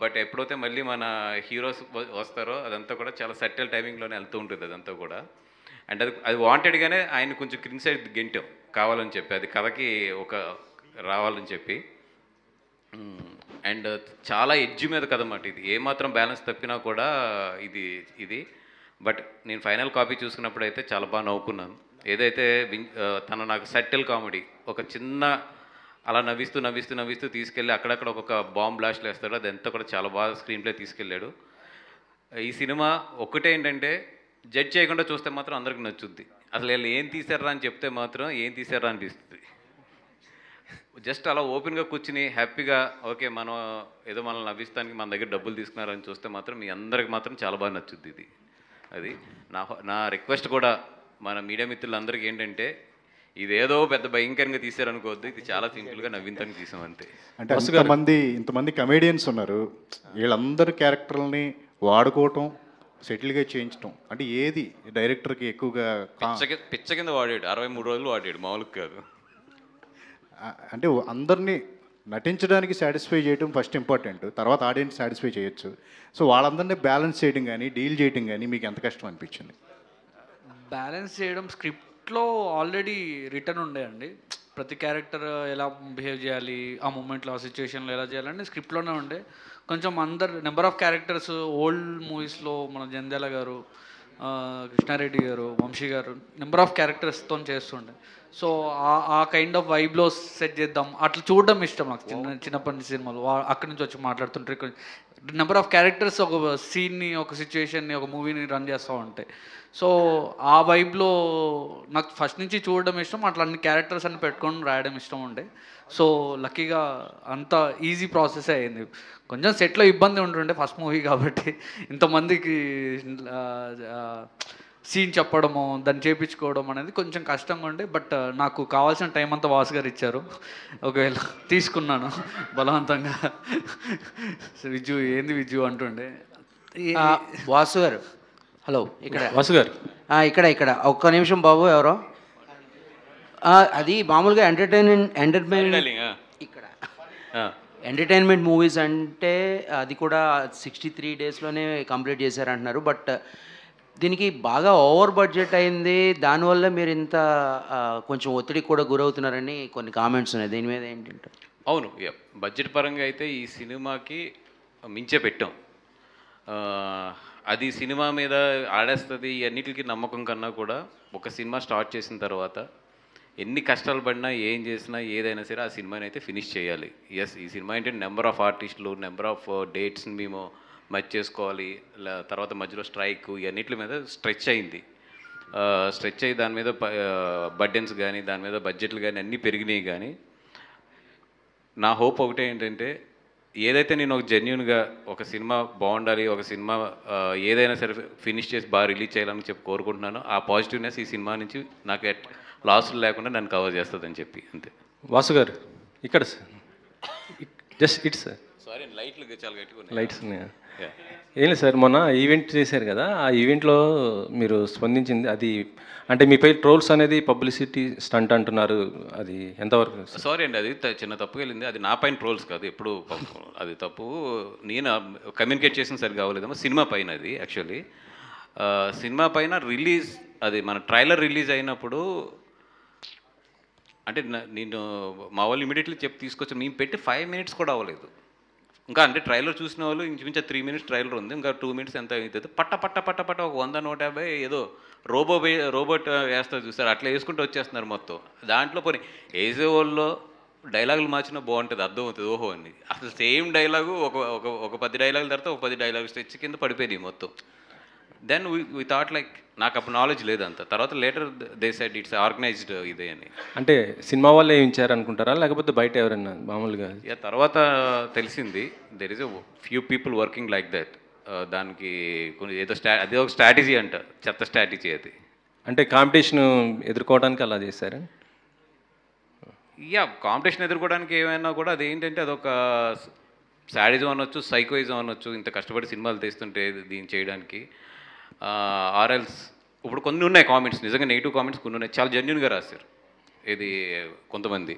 బట్ ఎప్పుడైతే మళ్ళీ మన హీరోస్ వస్తారో అదంతా కూడా చాలా సటిల్ టైమింగ్లోనే వెళ్తూ ఉంటుంది అదంతా కూడా. అండ్ అది వాంటెడ్గానే ఆయన కొంచెం క్రింజ్ సైడ్ గెంటాం కావాలని చెప్పి, అది కథకి ఒక రావాలని చెప్పి. అండ్ చాలా ఎడ్జ్ మీద కథ అన్నమాట ఇది. ఏమాత్రం బ్యాలెన్స్ తప్పినా కూడా ఇది బట్ నేను ఫైనల్ కాపీ చూసుకున్నప్పుడు అయితే చాలా బాగా నవ్వుకున్నాను. ఏదైతే తను నాకు సటిల్ కామెడీ, ఒక చిన్న అలా నవ్విస్తూ తీసుకెళ్ళి అక్కడక్కడ ఒక బాంబ్ బ్లాస్ట్లు వేస్తాడు. అదంతా కూడా చాలా బాగా స్క్రీన్ ప్లే తీసుకెళ్ళాడు. ఈ సినిమా ఒక్కటే ఏంటంటే జడ్జ్ చేయకుండా చూస్తే మాత్రం అందరికి నచ్చుద్ది. అసలు వీళ్ళు ఏం తీశారా అని చెప్తే మాత్రం ఏం తీశారా అనిపిస్తుంది. జస్ట్ అలా ఓపెన్గా కూర్చుని హ్యాపీగా ఓకే మనం ఏదో మనల్ని నవ్విస్తానికి మన దగ్గర డబ్బులు తీసుకున్నారని చూస్తే మాత్రం మీ అందరికి మాత్రం చాలా బాగా నచ్చుద్ది ఇది. అది నా రిక్వెస్ట్ కూడా మన మీడియా మిత్రులందరికీ ఏంటంటే ఇదేదో పెద్ద భయంకరంగా తీశారనుకోవద్దు, ఇది చాలా సింపుల్గా నవ్వింతని తీసాం అంతే. అంటే ఇంతమంది కమేడియన్స్ ఉన్నారు, వీళ్ళందరి క్యారెక్టర్లని వాడుకోవటం, సెటిల్గా చేయించడం అంటే ఏది డైరెక్టర్కి ఎక్కువగా పిచ్చ కింద వాడాడు. 63 రోజులు వాడాడు, మామూలుగా కాదు. అంటే అందరినీ నటించడానికి సాటిస్ఫై చేయడం ఫస్ట్ ఇంపార్టెంట్, తర్వాత ఆడియన్స్ సాటిస్ఫై చేయొచ్చు. సో వాళ్ళందరినీ బ్యాలెన్స్ చేయడం కానీ డీల్ చేయడం కానీ మీకు ఎంత కష్టం అనిపించింది? బ్యాలెన్స్ చేయడం స్క్రిప్ట్లో ఆల్రెడీ రిటర్న్ ఉండేయండి. ప్రతి క్యారెక్టర్ ఎలా బిహేవ్ చేయాలి, ఆ మూమెంట్లో ఆ సిచ్యువేషన్లో ఎలా చేయాలని స్క్రిప్ట్లోనే ఉండే. కొంచెం నెంబర్ ఆఫ్ క్యారెక్టర్స్ ఓల్డ్ మూవీస్లో మన జంధ్యాల గారు, కృష్ణారెడ్డి గారు, వంశీ గారు నెంబర్ ఆఫ్ క్యారెక్టర్స్తో చేస్తుండే. సో ఆ కైండ్ ఆఫ్ వైబ్లో సెట్ చేద్దాం అట్లా చూడడం ఇష్టం నాకు చిన్నప్పటి నుంచి సినిమాలు. అక్కడి నుంచి వచ్చి మాట్లాడుతుంటారు, నెంబర్ ఆఫ్ క్యారెక్టర్స్ ఒక సీన్ని, ఒక సిచ్యువేషన్ని, ఒక మూవీని రన్ చేస్తూ ఉంటాయి. సో ఆ వైబ్లో నాకు ఫస్ట్ నుంచి చూడడం ఇష్టం, అట్లా అన్ని క్యారెక్టర్స్ అన్ని పెట్టుకొని రాయడం ఇష్టం ఉండే. సో లక్కీగా అంత ఈజీ ప్రాసెస్ అయింది. కొంచెం సెట్లో ఇబ్బంది ఉంటుండే ఫస్ట్ మూవీ కాబట్టి, ఇంతమందికి సీన్ చెప్పడము, దాన్ని చేయించుకోవడం అనేది కొంచెం కష్టంగా ఉండే. బట్ నాకు కావాల్సిన టైం అంతా వాసు గారు ఇచ్చారు. ఒకవేళ తీసుకున్నాను బలవంతంగా. విజు ఏంది విజు అంటుండే. వాసు గారు, హలో, ఇక్కడ వాసు గారు, ఇక్కడ ఒక్క నిమిషం బాబు. ఎవరో అది మామూలుగా ఎంటర్టైన్మెంట్ ఇక్కడ ఎంటర్టైన్మెంట్ మూవీస్ అంటే అది కూడా 63 డేస్లోనే కంప్లీట్ చేశారంటున్నారు. బట్ దీనికి బాగా ఓవర్ బడ్జెట్ అయింది, దానివల్ల మీరు ఇంత కొంచెం ఒత్తిడికి కూడా గురవుతున్నారని కొన్ని కామెంట్స్ ఉన్నాయి. దీని మీద ఏంటంటే? అవును, బడ్జెట్ పరంగా అయితే ఈ సినిమాకి మించే పెట్టాం. అది సినిమా మీద ఆడేస్తుంది అన్నిటికీ నమ్మకం కన్నా కూడా ఒక సినిమా స్టార్ట్ చేసిన తర్వాత ఎన్ని కష్టాలు పడినా, ఏం చేసినా, ఏదైనా సరే ఆ సినిమాని అయితే ఫినిష్ చేయాలి. ఎస్, ఈ సినిమా ఏంటంటే నెంబర్ ఆఫ్ ఆర్టిస్టులు, నెంబర్ ఆఫ్ డేట్స్ని మేము మధ్య చేసుకోవాలి. తర్వాత మధ్యలో స్ట్రైక్, ఇవన్నిటి మీద స్ట్రెచ్ అయింది. స్ట్రెచ్ అయ్యి దాని మీద బడ్జెట్స్ కానీ, దాని మీద బడ్జెట్లు కానీ అన్నీ పెరిగినాయి. కానీ నా హోప్ ఒకటే ఏంటంటే, ఏదైతే నేను ఒక జెన్యున్గా ఒక సినిమా బాగుండాలి, ఒక సినిమా ఏదైనా సరే ఫినిష్ చేసి బాగా రిలీజ్ చేయాలని చెప్పి కోరుకుంటున్నాను. ఆ పాజిటివ్నెస్ ఈ సినిమా నుంచి నాకు లాస్లు లేకుండా నన్ను కవర్ చేస్తుందని చెప్పి అంతే. వాసు గారు ఇక్కడ జస్ట్ ఇట్స్ సార్. సారీ, లైట్లు చాలా గట్టిగా లైట్స్ ఉన్నాయా? ఏం లేదు సార్, మొన్న ఈవెంట్ చేశారు కదా, ఆ ఈవెంట్లో మీరు స్పందించింది అది అంటే మీపై ట్రోల్స్ అనేది పబ్లిసిటీ స్టంట్ అంటున్నారు, అది ఎంతవరకు? సారీ అండి, అది చిన్న తప్పుగా వెళ్ళింది. అది నా పైన ట్రోల్స్ కాదు, ఎప్పుడు అది తప్పు నేను కమ్యూనికేట్ చేసిన సరిగ్గా అవ్వలేదేమో. సినిమా పైన అది యాక్చువల్లీ సినిమా పైన రిలీజ్, అది మన ట్రైలర్ రిలీజ్ అయినప్పుడు అంటే నేను మా వాళ్ళు ఇమీడియట్లీ చెప్పి తీసుకొచ్చాను. మేము పెట్టి 5 minutes కూడా అవ్వలేదు ఇంకా. అంటే ట్రైలర్ చూసిన వాళ్ళు ఇంచుమించు 3 minutes ట్రైలర్ ఉంది, ఇంకా 2 minutes ఎంత అవుతుంది. పట్ట ఒక 100-150 ఏదో రోబోట్ వేస్తారు చూస్తారు, అట్లా వేసుకుంటూ వచ్చేస్తున్నారు మొత్తం. దాంట్లో పోనీ వేసే వాళ్ళు డైలాగులు మార్చినా బాగుంటుంది, అర్థం అవుతుంది ఓహో అని. అసలు సేమ్ డైలాగు ఒక 10 డైలాగుల తర్వాత ఒక 10 డైలాగులు స్ట్రెచ్ కింద పడిపోయింది మొత్తం. దెన్ వి థాట్ లైక్, నాకు అప్పుడు నాలెడ్జ్ లేదంత. తర్వాత later they said it's organised ఇదే అని. అంటే సినిమా వాళ్ళే ఇచ్చారు అనుకుంటారా, లేకపోతే బయట ఎవరైనా మామూలుగా? తర్వాత తెలిసింది there is a few people working like that. దానికి కొన్ని ఏదో అదే ఒక స్ట్రాటజీ అంట, చెత్త స్ట్రాటజీ అది. అంటే కాంపిటీషన్ ఎదుర్కోవడానికి అలా చేశారు? కాంపిటీషన్ ఎదుర్కోవడానికి ఏమైనా కూడా అది ఏంటంటే అదొక శాడిజం అనొచ్చు, సైకోయిజం అనొచ్చు. ఇంత కష్టపడి సినిమాలు తీస్తుంటే దీన్ని చేయడానికి. ఆర్ఎల్స్ ఇప్పుడు కొన్ని ఉన్నాయి కామెంట్స్, నిజంగా నెగిటివ్ కామెంట్స్ కొన్ని ఉన్నాయి, చాలా జెన్యున్గా రాశారు. ఇది కొంతమంది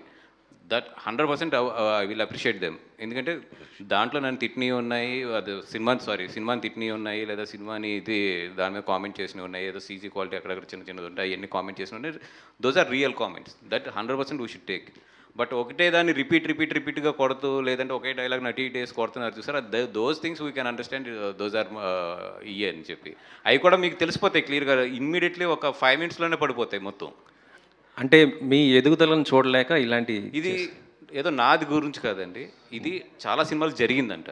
that 100% I will appreciate them. ఎందుకంటే దాంట్లో నన్ను తిట్టినవి ఉన్నాయి, అది సినిమాని తిట్టినవి ఉన్నాయి, లేదా సినిమాని ఇది దాని మీద కామెంట్ చేసినవి ఉన్నాయి, ఏదో సీజీ క్వాలిటీ అక్కడక్కడ చిన్నది ఉంటాయి, అవన్నీ కామెంట్ చేసినవి ఉన్నాయి. Those are real comments, that 100% we should take. But ఒకటే దాన్ని రిపీట్గా కొడుతూ, లేదంటే ఒకే డైలాగ్ అటు ఇటు వేసి కొడుతున్నారు చూసారా, those things we can understand, those are ఇయే అని చెప్పి. అవి కూడా మీకు తెలిసిపోతాయి క్లియర్గా, ఇమ్మీడియట్లీ ఒక 5 minutesలోనే పడిపోతాయి మొత్తం. అంటే మీ ఎదుగుదలను చూడలేక ఇలాంటి, ఇది ఏదో నాది గురించి కాదండి, ఇది చాలా సినిమాలు జరిగిందంట.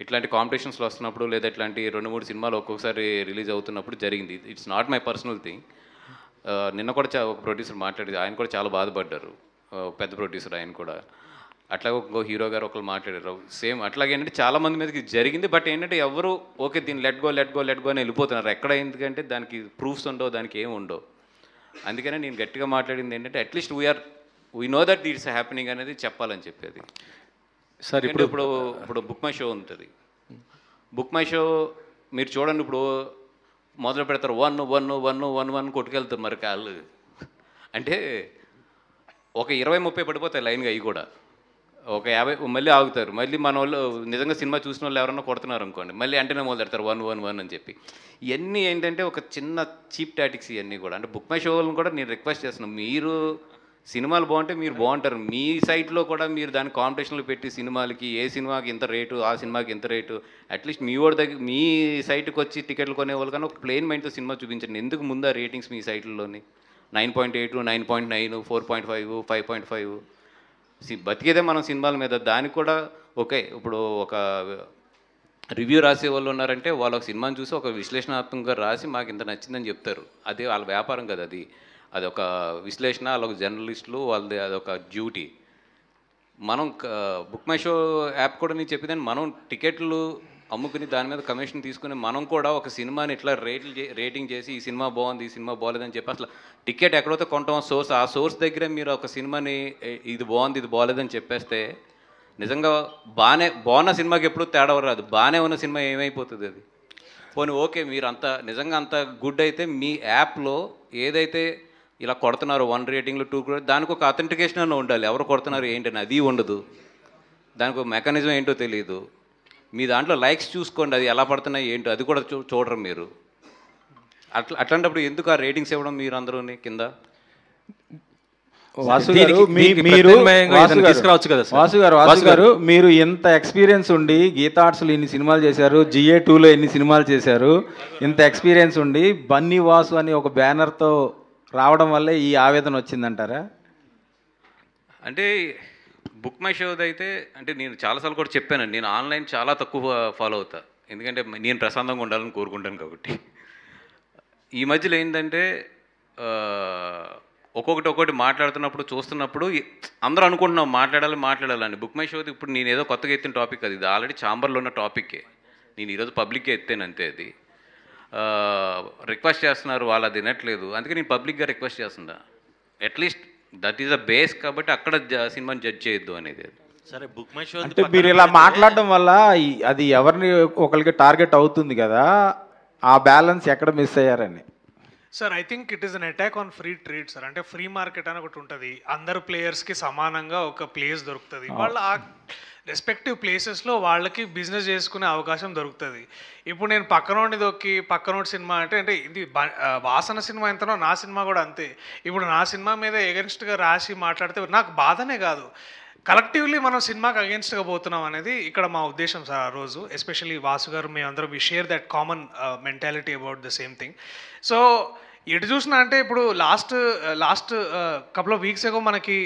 ఇట్లాంటి కాంపిటీషన్స్లో వస్తున్నప్పుడు, లేదా ఇట్లాంటి 2-3 సినిమాలు ఒక్కొక్కసారి రిలీజ్ అవుతున్నప్పుడు జరిగింది. It's not my personal thing. నిన్న కూడా ఒక ప్రొడ్యూసర్ మాట్లాడేది, ఆయన కూడా చాలా బాధపడ్డారు, పెద్ద ప్రొడ్యూసర్ ఆయన కూడా. అట్లాగే ఇంకో హీరో గారు ఒకరు మాట్లాడారు సేమ్ అట్లాగే. ఏంటంటే చాలామంది మీదకి జరిగింది, బట్ ఏంటంటే ఎవరు ఓకే దీన్ని లెట్ గో అని వెళ్ళిపోతున్నారు. ఎక్కడ ఎందుకంటే దానికి ప్రూఫ్స్ ఉండవు, దానికి ఏమి ఉండవు. అందుకనే నేను గట్టిగా మాట్లాడింది ఏంటంటే at least we know that it's happening అనేది చెప్పాలని చెప్పేది. సార్ ఇప్పుడు బుక్ మై షో ఉంటుంది. బుక్ మై షో మీరు చూడండి, ఇప్పుడు మొదలు పెడతారు 1 కొట్టుకెళ్తారు మరి కాళ్ళు. అంటే ఒక 20-30 పడిపోతాయి లైన్గా, అవి కూడా ఒక 50 మళ్ళీ ఆగుతారు. మళ్ళీ మన వాళ్ళు నిజంగా సినిమా చూసిన వాళ్ళు ఎవరన్నా కొడుతున్నారు అనుకోండి, మళ్ళీ అంటేనే మొదలు పెడతారు 1 అని చెప్పి. ఇవన్నీ ఏంటంటే ఒక చిన్న చీప్ టాటిక్స్ ఇవన్నీ కూడా. అంటే బుక్ మై షోలను కూడా నేను రిక్వెస్ట్ చేస్తున్నాను, మీరు సినిమాలు బాగుంటే మీరు బాగుంటారు, మీ సైట్లో కూడా మీరు దాని కాంపిటీషన్లో పెట్టి సినిమాలకి ఏ సినిమాకి ఇంత రేటు, ఆ సినిమాకి ఇంత రేటు, అట్లీస్ట్ మీ వాడి దగ్గర మీ సైట్కి వచ్చి టికెట్లు కొనేవాళ్ళు కానీ ఒక ప్లెయిన్ మైండ్తో సినిమా చూపించండి. ఎందుకు ముందు ఆ రేటింగ్స్ మీ సైట్లలోని 9.8, 9.9, 4.5, 5.5 బతికేదే మనం సినిమాల మీద. దానికి కూడా ఓకే, ఇప్పుడు ఒక రివ్యూ రాసే వాళ్ళు ఉన్నారంటే వాళ్ళు ఒక సినిమాని చూసి ఒక విశ్లేషణాత్మకంగా రాసి మాకు ఇంత నచ్చిందని చెప్తారు. అదే వాళ్ళ వ్యాపారం కదా, అది ఒక విశ్లేషణ, వాళ్ళొక జర్నలిస్టులు, వాళ్ళది అదొక డ్యూటీ. మనం బుక్ మై షో యాప్ కూడా నేను చెప్పేదాన్ని, మనం టికెట్లు అమ్ముకుని దాని మీద కమిషన్ తీసుకుని మనం కూడా ఒక సినిమాని ఇట్లా రేటింగ్ చేసి ఈ సినిమా బాగుంది, ఈ సినిమా బాగోలేదని చెప్పి అసలు టికెట్ ఎక్కడైతే కొంటాం సోర్స్, ఆ సోర్స్ దగ్గర మీరు ఒక సినిమాని ఇది బాగుంది ఇది బాగోలేదని చెప్పేస్తే నిజంగా బాగున్న సినిమాకి ఎప్పుడు తేడా రాదు. బాగానే ఉన్న సినిమా ఏమైపోతుంది అది. పోనీ ఓకే, మీరు నిజంగా అంత గుడ్ అయితే మీ యాప్లో ఏదైతే ఇలా కొడుతున్నారు 1 రేటింగ్లు 2 దానికి ఒక అథెంటికేషన్ అన్న ఉండాలి. ఎవరు కొడుతున్నారు ఏంటని అది ఉండదు. దానికి ఒక మెకానిజం ఏంటో తెలియదు. మీ దాంట్లో లైక్స్ చూసుకోండి, అది ఎలా పడుతున్నాయి ఏంటో అది కూడా చూడరు మీరు. అట్లాంటప్పుడు ఎందుకు ఆ రేటింగ్స్ ఇవ్వడం మీరు అందరూ కింద? వాసు గారు మీరు ఇంత ఎక్స్పీరియన్స్ ఉండి గీతా ఆర్ట్స్లో ఇన్ని సినిమాలు చేశారు, GA2లో ఎన్ని సినిమాలు చేశారు, ఇంత ఎక్స్పీరియన్స్ ఉండి బన్నీ వాసు అని ఒక బ్యానర్తో రావడం వల్లే ఈ ఆవేదన వచ్చిందంటారా? అంటే బుక్ మై షోది అయితే అంటే నేను చాలాసార్లు కూడా చెప్పానండి, నేను ఆన్లైన్ చాలా తక్కువ ఫాలో అవుతా, ఎందుకంటే నేను ప్రశాంతంగా ఉండాలని కోరుకుంటాను కాబట్టి. ఈ మధ్యలో ఏంటంటే ఒక్కొక్కటి మాట్లాడుతున్నప్పుడు చూస్తున్నప్పుడు అందరూ అనుకుంటున్నాం మాట్లాడాలని. బుక్ మై షోది ఇప్పుడు నేను ఏదో కొత్తగా ఎత్తిన టాపిక్ అది, ఇది ఆల్రెడీ ఛాంబర్లో ఉన్న టాపిక్కే. నేను ఈరోజు పబ్లిక్గా ఎత్తాను అంతే. అది రిక్వెస్ట్ చేస్తున్నారు, వాళ్ళు అది వినట్లేదు, అందుకే నేను పబ్లిక్గా రిక్వెస్ట్ చేస్తున్నా. At least that is a base, కాబట్టి అక్కడ సినిమాని జడ్జ్ చేయొద్దు అనేది. సరే, బుక్ మై షో అంటే మీరు ఇలా మాట్లాడడం వల్ల అది ఎవరిని ఒకరికి టార్గెట్ అవుతుంది కదా, ఆ బ్యాలెన్స్ ఎక్కడ మిస్ అయ్యారని. Sir, I think it is an attack on free trade sir. అంటే ఫ్రీ మార్కెట్ అని ఒకటి ఉంటుంది, అందరు ప్లేయర్స్కి సమానంగా ఒక ప్లేస్ దొరుకుతుంది, వాళ్ళ ఆ రెస్పెక్టివ్ ప్లేసెస్లో వాళ్ళకి బిజినెస్ చేసుకునే అవకాశం దొరుకుతుంది. ఇప్పుడు నేను పక్కనోడిని దొక్కి పక్కనోడి సినిమా అంటే ఇది వాసన సినిమా ఎంతనో నా సినిమా కూడా అంతే. ఇప్పుడు నా సినిమా మీద ఎగెన్స్ట్గా రాసి మాట్లాడితే నాకు బాధనే కాదు, కలెక్టివ్లీ మనం సినిమాకి అగేన్స్ట్గా పోతున్నాం అనేది ఇక్కడ మా ఉద్దేశం సార్. ఆ రోజు ఎస్పెషల్లీ వాసు గారు మేమందరం we share that common mentality about the same thing. So ఎటు చూసినా అంటే ఇప్పుడు last couple of weeks ago మనకి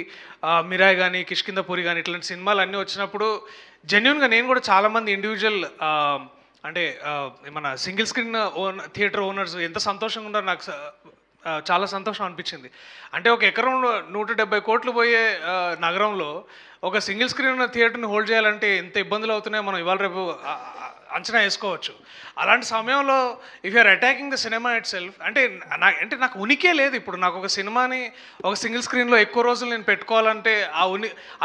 మిరాయ్ కానీ కిష్కిందపురి కానీ ఇట్లాంటి సినిమాలు అన్నీ వచ్చినప్పుడు జెన్యున్గా నేను కూడా చాలామంది ఇండివిజువల్ అంటే మన సింగిల్ స్క్రీన్ థియేటర్ ఓనర్స్ ఎంత సంతోషంగా ఉన్నారో నాకు చాలా సంతోషం అనిపించింది. అంటే ఒక ఎకరం 170 కోట్లు పోయే నగరంలో ఒక సింగిల్ స్క్రీన్ థియేటర్ని హోల్డ్ చేయాలంటే ఎంత ఇబ్బందులు అవుతున్నాయో మనం ఇవాళ రేపు అంచనా వేసుకోవచ్చు. అలాంటి సమయంలో if you're attacking the cinema itself అంటే నాకు ఉనికే లేదు. ఇప్పుడు నాకు ఒక సినిమాని ఒక సింగిల్ స్క్రీన్లో ఎక్కువ రోజులు నేను పెట్టుకోవాలంటే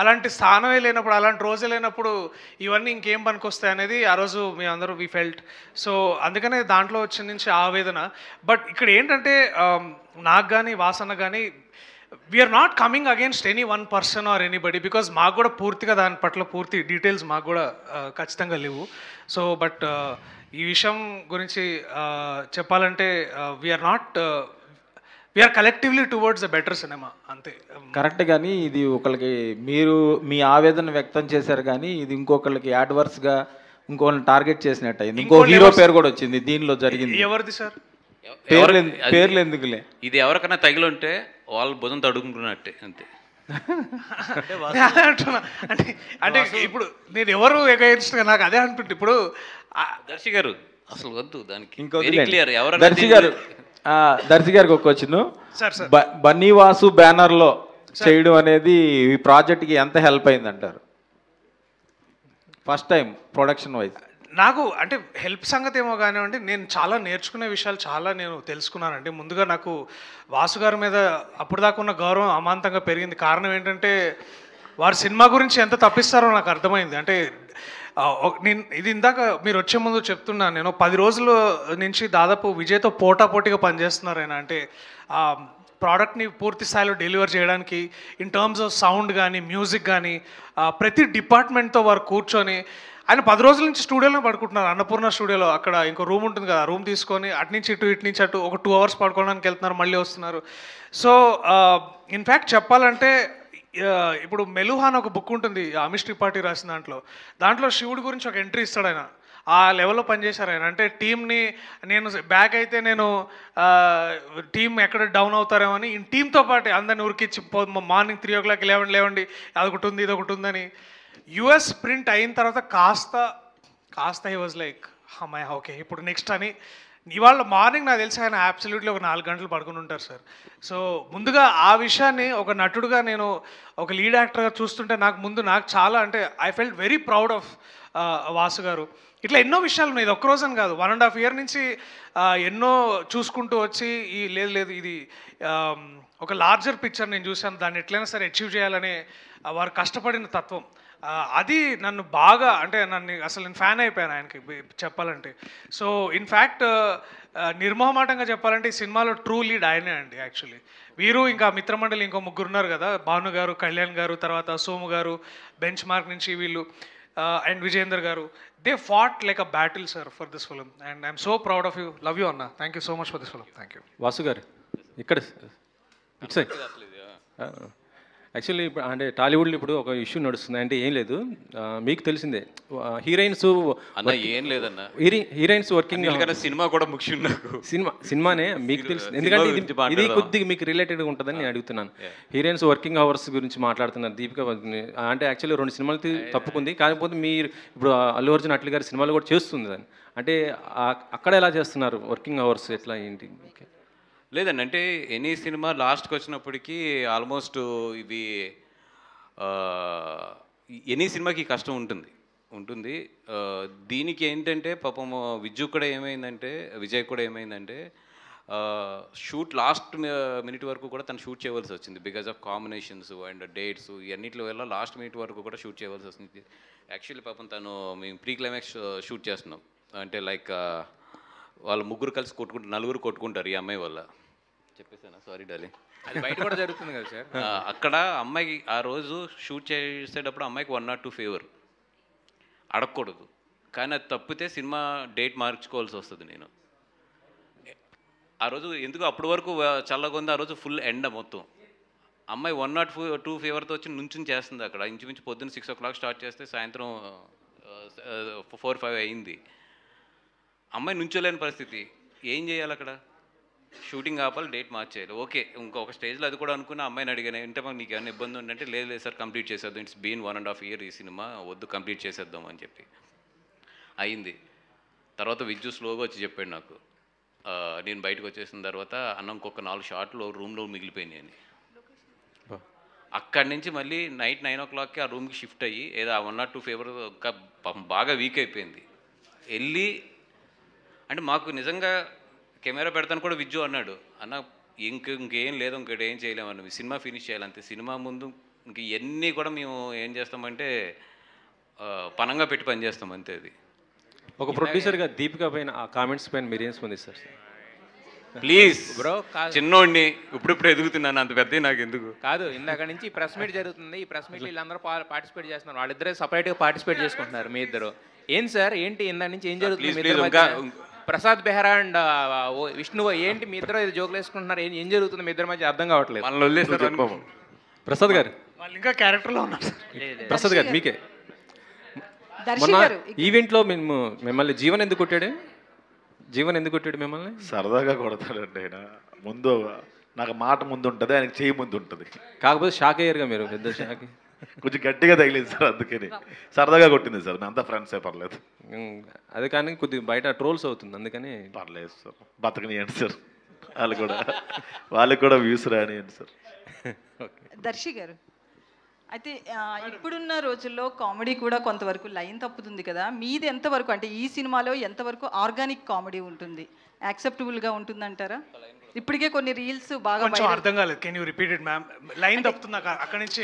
అలాంటి స్థానమే లేనప్పుడు, అలాంటి రోజే లేనప్పుడు ఇవన్నీ ఇంకేం పనికొస్తాయి అనేది ఆ రోజు మేము అందరూ వి ఫెల్ట్. సో అందుకనే దాంట్లో వచ్చిన నుంచి ఆవేదన. బట్ ఇక్కడ ఏంటంటే నాకు కానీ వాసన కానీ we're not coming against any one person or anybody, because మాకు కూడా పూర్తిగా దాని పట్ల పూర్తి డీటెయిల్స్ మాకు కూడా ఖచ్చితంగా లేవు. సో బట్ ఈ విషయం గురించి చెప్పాలంటే we're collectively towards the better cinema అంతే. కరెక్ట్, కానీ ఇది ఒకరికి మీరు మీ ఆవేదన వ్యక్తం చేశారు, కానీ ఇది ఇంకొకరికి యాడ్వర్స్గా ఇంకొకరిని టార్గెట్ చేసినట్టు అయింది. ఇంకో హీరో పేరు కూడా వచ్చింది దీనిలో జరిగింది. ఎవరిది సార్? పేర్లు ఎందుకులే, ఇది ఎవరికైనా తగిలింటే వాళ్ళు భుజం తడుకుంటున్నట్టే అంతే. అంటే ఇప్పుడు నేను ఎవరు ఎగైన్స్ట్గా నాకు అదే అనిపించింది. ఇప్పుడు దర్శి గారు అసలు వద్దు దానికి, ఇంకో క్లియర్. దర్శి గారికి ఒక క్వశ్చన్, బన్నీవాసు బ్యానర్లో చేయడం అనేది ఈ ప్రాజెక్ట్కి ఎంత హెల్ప్ అయింది అంటారు ఫస్ట్ టైం ప్రొడక్షన్ వైజ్? నాకు అంటే హెల్ప్ సంగతి ఏమో కానివ్వండి, నేను చాలా నేర్చుకునే విషయాలు చాలా నేను తెలుసుకున్నానండి. ముందుగా నాకు వాసు గారి మీద అప్పుడు దాకా ఉన్న గౌరవం అమాంతంగా పెరిగింది. కారణం ఏంటంటే వారు సినిమా గురించి ఎంత తప్పిస్తారో నాకు అర్థమైంది. అంటే నేను ఇది ఇందాక మీరు వచ్చే ముందు చెప్తున్నాను, నేను 10 రోజుల నుంచి దాదాపు విజయ్తో పోటాపోటీగా పనిచేస్తున్నారు ఆయన. అంటే ప్రోడక్ట్ని పూర్తి స్థాయిలో డెలివర్ చేయడానికి ఇన్ టర్మ్స్ ఆఫ్ సౌండ్ కానీ మ్యూజిక్ కానీ ప్రతి డిపార్ట్మెంట్తో వారు కూర్చొని ఆయన 10 రోజుల నుంచి స్టూడియోలో పడుకుంటున్నారు. అన్నపూర్ణ స్టూడియోలో అక్కడ ఇంకో రూమ్ ఉంటుంది కదా, రూమ్ తీసుకొని అటు నుంచి ఇటు నుంచి అటు ఒక 2 hours పడుకోవడానికి వెళ్తున్నారు, మళ్ళీ వస్తున్నారు. సో ఇన్ఫ్యాక్ట్ చెప్పాలంటే ఇప్పుడు మెలుహా అని ఒక బుక్ ఉంటుంది అమిష్ త్రిపాఠి రాసిన దాంట్లో శివుడి గురించి ఒక ఎంట్రీ ఇస్తాడు ఆయన. ఆ లెవెల్లో పనిచేశారు ఆయన. అంటే టీంని నేను బ్యాక్ అయితే నేను టీం ఎక్కడ డౌన్ అవుతారేమో అని టీంతో పాటు అందరిని ఉరికిచ్చి మార్నింగ్ 3 o'clock లేవండి, అదొకటి ఉంది ఇదొకటి ఉందని. యుఎస్ ప్రింట్ అయిన తర్వాత కాస్త కాస్త హీ వాజ్ లైక్ అమ్మాయి ఓకే ఇప్పుడు నెక్స్ట్ అని. ఇవాళ మార్నింగ్ నాకు తెలిసి ఆయన అబ్సల్యూట్లీ ఒక 4 గంటలు పడుకుని ఉంటారు సార్. సో ముందుగా ఆ విషయాన్ని ఒక నటుడుగా నేను ఒక లీడ్ యాక్టర్గా చూస్తుంటే నాకు చాలా అంటే I felt very proud of Vasu గారు. ఇట్లా ఎన్నో విషయాలు ఉన్నాయి, ఇది ఒక్కరోజు అని కాదు, 1.5 year నుంచి ఎన్నో చూసుకుంటూ వచ్చి లేదు ఇది ఒక లార్జర్ పిక్చర్ నేను చూశాను, దాన్ని ఎట్లయినా సరే అచీవ్ చేయాలనే వారు కష్టపడిన తత్వం అది నన్ను బాగా అంటే అసలు నేను ఫ్యాన్ అయిపోయాను ఆయనకి చెప్పాలంటే. సో ఇన్ఫ్యాక్ట్ నిర్మోహమాటంగా చెప్పాలంటే ఈ సినిమాలో ట్రూ లీడ్ ఆయనే అండి యాక్చువల్లీ. వీరు ఇంకా మిత్రమండలి ఇంకో 3 ఉన్నారు కదా, భాను గారు, కళ్యాణ్ గారు, తర్వాత సోము గారు, బెంచ్ మార్క్ నుంచి వీళ్ళు and Vijayender garu. They fought like a battle sir for this film and I'm so proud of you. Love you అన్న. Thank you so much for this film. Thank you. Vasu garu ఇక్కడ యాక్చువల్లీ అంటే టాలీవుడ్లో ఇప్పుడు ఒక ఇష్యూ నడుస్తుంది. అంటే ఏం లేదు, మీకు తెలిసిందే హీరోయిన్స్ అన్న ఏం లేదన్న, హీరోయిన్స్ వర్కింగ్ సినిమా కూడా ముఖ్యం నాకు. సినిమానే మీకు తెలుసు, ఎందుకంటే ఇది కొద్దిగా మీకు రిలేటెడ్గా ఉంటుందని నేను అడుగుతున్నాను. హీరోయిన్స్ వర్కింగ్ అవర్స్ గురించి మాట్లాడుతున్నారు దీపిక. అంటే యాక్చువల్లీ 2 సినిమాలు తప్పుకుంది, కాకపోతే మీరు ఇప్పుడు అల్లు అర్జున్ అట్ల గారి సినిమాలు కూడా చేస్తుంది దాన్ని. అంటే అక్కడ ఎలా చేస్తున్నారు వర్కింగ్ అవర్స్ ఎట్లా ఏంటి? లేదండి, అంటే ఎనీ సినిమా లాస్ట్కి వచ్చినప్పటికీ ఆల్మోస్ట్ ఇవి ఎనీ సినిమాకి కష్టం ఉంటుంది. దీనికి ఏంటంటే పాపం విజయ్ కూడా ఏమైందంటే షూట్ లాస్ట్ మినిట్ వరకు కూడా తను షూట్ చేయవలసి వచ్చింది because of combinations and dates ఇవన్నిటి వల్ల లాస్ట్ మినిట్ వరకు కూడా షూట్ చేయవలసి వస్తుంది. యాక్చువల్లీ పాపం మేము ప్రీ క్లైమాక్స్ షూట్ చేస్తున్నాం, అంటే లైక్ వాళ్ళు 3 కలిసి నలుగురు కొట్టుకుంటారు ఈ అమ్మాయి వల్ల. చెప్పేసానా? Sorry darling. అది బయట కూడా జరుగుతుంది కదా సార్. అక్కడ అమ్మాయికి ఆ రోజు షూట్ చేసేటప్పుడు అమ్మాయికి 1 or 2 ఫేవర్ అడగకూడదు, కానీ అది తప్పితే సినిమా డేట్ మార్చుకోవాల్సి వస్తుంది. నేను ఆ రోజు ఎందుకు అప్పటి వరకు చల్లగా ఆ రోజు ఫుల్ ఎండ మొత్తం. అమ్మాయి 1 or 2 ఫేవర్తో వచ్చి నుంచుని చేస్తుంది అక్కడ. ఇంచుమించు పొద్దున్న 6 o'clock స్టార్ట్ చేస్తే సాయంత్రం 4-5 అయింది. అమ్మాయి నుంచోలేని పరిస్థితి. ఏం చేయాలి అక్కడ? షూటింగ్ ఆపాలి, డేట్ మార్చేయాలి. ఓకే, ఇంకొక స్టేజ్లో అది కూడా అనుకున్న అమ్మాయిని అడిగాను, అంటే మాకు నీకు ఏమైనా ఇబ్బంది ఉందంటే లేదు సార్ కంప్లీట్ చేసేద్దాం, ఇట్స్ బీన్ 1.5 year ఈ సినిమా, వద్దు కంప్లీట్ చేసేద్దాం అని చెప్పి అయింది. తర్వాత విద్యు స్లోగా వచ్చి చెప్పాడు నాకు, నేను బయటకు వచ్చేసిన తర్వాత అన్న ఇంకొక 4 షాట్లు రూమ్లో మిగిలిపోయినాయి అని. అక్కడి నుంచి మళ్ళీ నైట్ 9 o'clockకి ఆ రూమ్కి షిఫ్ట్ అయ్యి ఏదో 1 or 2 ఫేవర్ ఇంకా బాగా వీక్ అయిపోయింది. వెళ్ళి అంటే మాకు నిజంగా కెమెరా పెడతాను కూడా విజ్జు అన్నాడు, అన్న ఇంకేం లేదు, ఇంకోటి ఏం చేయలేమన్న, సినిమా ఫినిష్ చేయాలంతే, సినిమా ముందు ఇంక ఇవన్నీ కూడా మేము ఏం చేస్తామంటే పనంగా పెట్టి పని చేస్తాం అంతే. అది ఒక ప్రొడ్యూసర్గా దీపిక పైన ఆ కామెంట్స్ పైన మీరు ఏం స్పందిస్తారు సార్? ప్లీజ్ బ్రో, చిన్నోడిని ఇప్పుడు ఎదుగుతున్నాను, అంత పెద్ద నాకు ఎందుకు కాదు. ఇందాక నుంచి ప్రెస్ మీట్ జరుగుతుంది, ఈ ప్రెస్ మీట్ వీళ్ళందరూ పార్టిసిపేట్ చేస్తున్నారు, వాళ్ళిద్దరే సపరేట్గా పార్టిసిపేట్ చేసుకుంటున్నారు. మీ ఇద్దరు ఏంటి సార్, ఏంటి ఇందాక నుంచి ఏం జరుగుతుంది? ప్రసాద్ బెహ్రా అండ్ విష్ణు ఏంటి మీ ఇద్దరు ఇది జోకులు వేసుకుంటున్నారు, ఏం జరుగుతుంది మీ ఇద్దరి మధ్య? అర్థం కావట్లేదు. ప్రసాద్ గారు వాళ్ళు ఇంకా క్యారెక్టర్లో ఉన్నారు. ప్రసాద్ గారు మీకే మొన్న ఈవెంట్లో మిమ్మల్ని జీవన్ ఎందుకు కొట్టాడు మిమ్మల్ని? సరదాగా కొడతాడండి ఆయన. ముందు నాకు మాట ముందు ఉంటుంది, ఆయనకి చేయి ముందు ఉంటుంది. కాకపోతే షాక్ అయ్యారుగా మీరు, పెద్ద షాక్. కొంచెం గట్టిగా తగిలింది సార్, అందుకని సరదాగా కొట్టింది సార్. అంతా ఫ్రెండ్సే, పర్లేదు. అదే కానీ కొద్దిగా బయట ట్రోల్స్ అవుతుంది, అందుకని పర్లేదు సార్, బతకనియండి సార్. వాళ్ళకి కూడా వ్యూస్ రానియండి సార్. దర్శి గారు, అయితే ఇప్పుడున్న రోజుల్లో కామెడీ కూడా కొంతవరకు లైన్ తప్పుతుంది కదా, మీది ఎంతవరకు అంటే ఈ సినిమాలో ఎంతవరకు ఆర్గానిక్ కామెడీ ఉంటుంది, యాక్సెప్టబుల్గా ఉంటుందంటారా? ఇప్పటికే కొన్ని రీల్స్ బాగా అర్థం కాలేదు, can you repeat it ma'am? Line తప్పుతుంది అక్కడి నుంచి.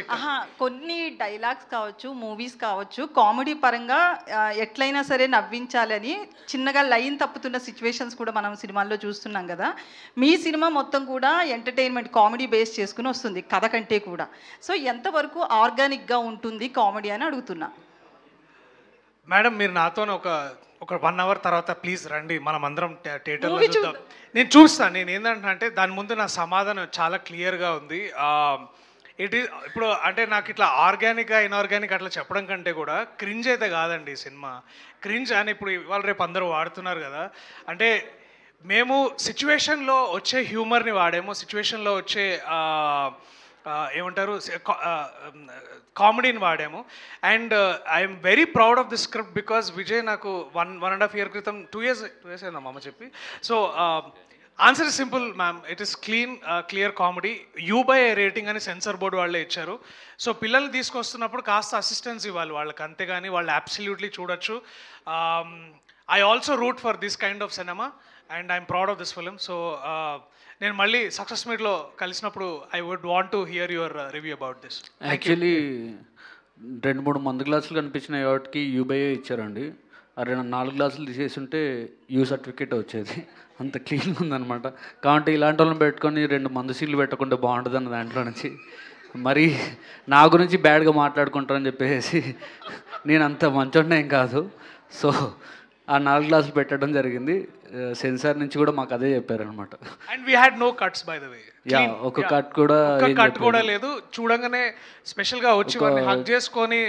కొన్ని డైలాగ్స్ కావచ్చు, మూవీస్ కావచ్చు, కామెడీ పరంగా ఎట్లయినా సరే నవ్వించాలని చిన్నగా లైన్ తప్పుతున్న సిచ్యువేషన్స్ కూడా మనం సినిమాల్లో చూస్తున్నాం కదా. మీ సినిమా మొత్తం కూడా ఎంటర్టైన్మెంట్ కామెడీ బేస్ చేసుకుని వస్తుంది కథ కంటే కూడా. సో ఎంతవరకు ఆర్గానిక్గా ఉంటుంది కామెడీ అని అడుగుతున్నా. మేడం మీరు నాతో ఒక 1 hour తర్వాత ప్లీజ్ రండి, మనం అందరం థియేటర్లో చూద్దాం. నేను చూస్తాను. నేను ఏంటంటే దాని ముందు నా సమాధానం చాలా క్లియర్గా ఉంది. ఇప్పుడు అంటే నాకు ఇట్లా ఆర్గానిక్గా ఇన్ఆర్గానిక్ అట్లా చెప్పడం కంటే కూడా క్రింజ్ అయితే కాదండి ఈ సినిమా. క్రింజ్ అని ఇప్పుడు ఇవాళ రేపు అందరూ వాడుతున్నారు కదా, అంటే మేము సిచ్యువేషన్లో వచ్చే హ్యూమర్ని వాడేమో, సిచ్యువేషన్లో వచ్చే ఏమంటారు కామెడీని వాడాము. And I'm very proud of this script because Vijay నాకు 1.5 year క్రితం 2 years అయిందా మామ చెప్పి. So answer is simple ma'am, it is clear comedy. U/A rating అని సెన్సార్ బోర్డు వాళ్ళే ఇచ్చారు. సో పిల్లల్ని తీసుకొస్తున్నప్పుడు కాస్త అసిస్టెన్స్ ఇవ్వాలి వాళ్ళకి, అంతేగాని వాళ్ళు అబ్సల్యూట్లీ చూడొచ్చు. I also root for this kind of cinema and I'm proud of this film. So నేను మళ్ళీ సక్సెస్ మీట్లో కలిసినప్పుడు I would want to hear your review about this. Actually 2-3 మందు గ్లాసులు కనిపించిన వాటికి U/A ఇచ్చారండి. ఆ 4 గ్లాసులు తీసేసి ఉంటే U సర్టిఫికేట్ వచ్చేది. అంత క్లీన్గా ఉందన్నమాట. కాబట్టి ఇలాంటి వాళ్ళని పెట్టుకొని 2 మందు సీట్లు పెట్టకుండా బాగుంటుంది అన్న దాంట్లో నుంచి మరి నా గురించి బ్యాడ్గా మాట్లాడుకుంటారని చెప్పేసి నేను అంత మంచోడినే ఏం కాదు. సో ఆ 4 గ్లాసులు పెట్టడం జరిగింది. సెన్సార్ నుంచి కూడా మాకు అదే చెప్పారనమాట. And we had no cuts by the way. ఒక కట్ కూడా కట్ కూడా లేదు. చూడంగానే స్పెషల్గా వచ్చి వాడిని హక్ చేసుకొని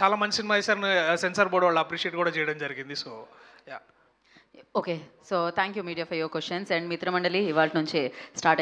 చాలా మంచి సినిమా చేశారని సెన్సార్ బోర్డు వాళ్ళు అప్రిషియేట్ కూడా చేయడం జరిగింది. So okay, so thank you media for your questions. And Mitramandali ఇవాళ నుంచే స్టార్ట్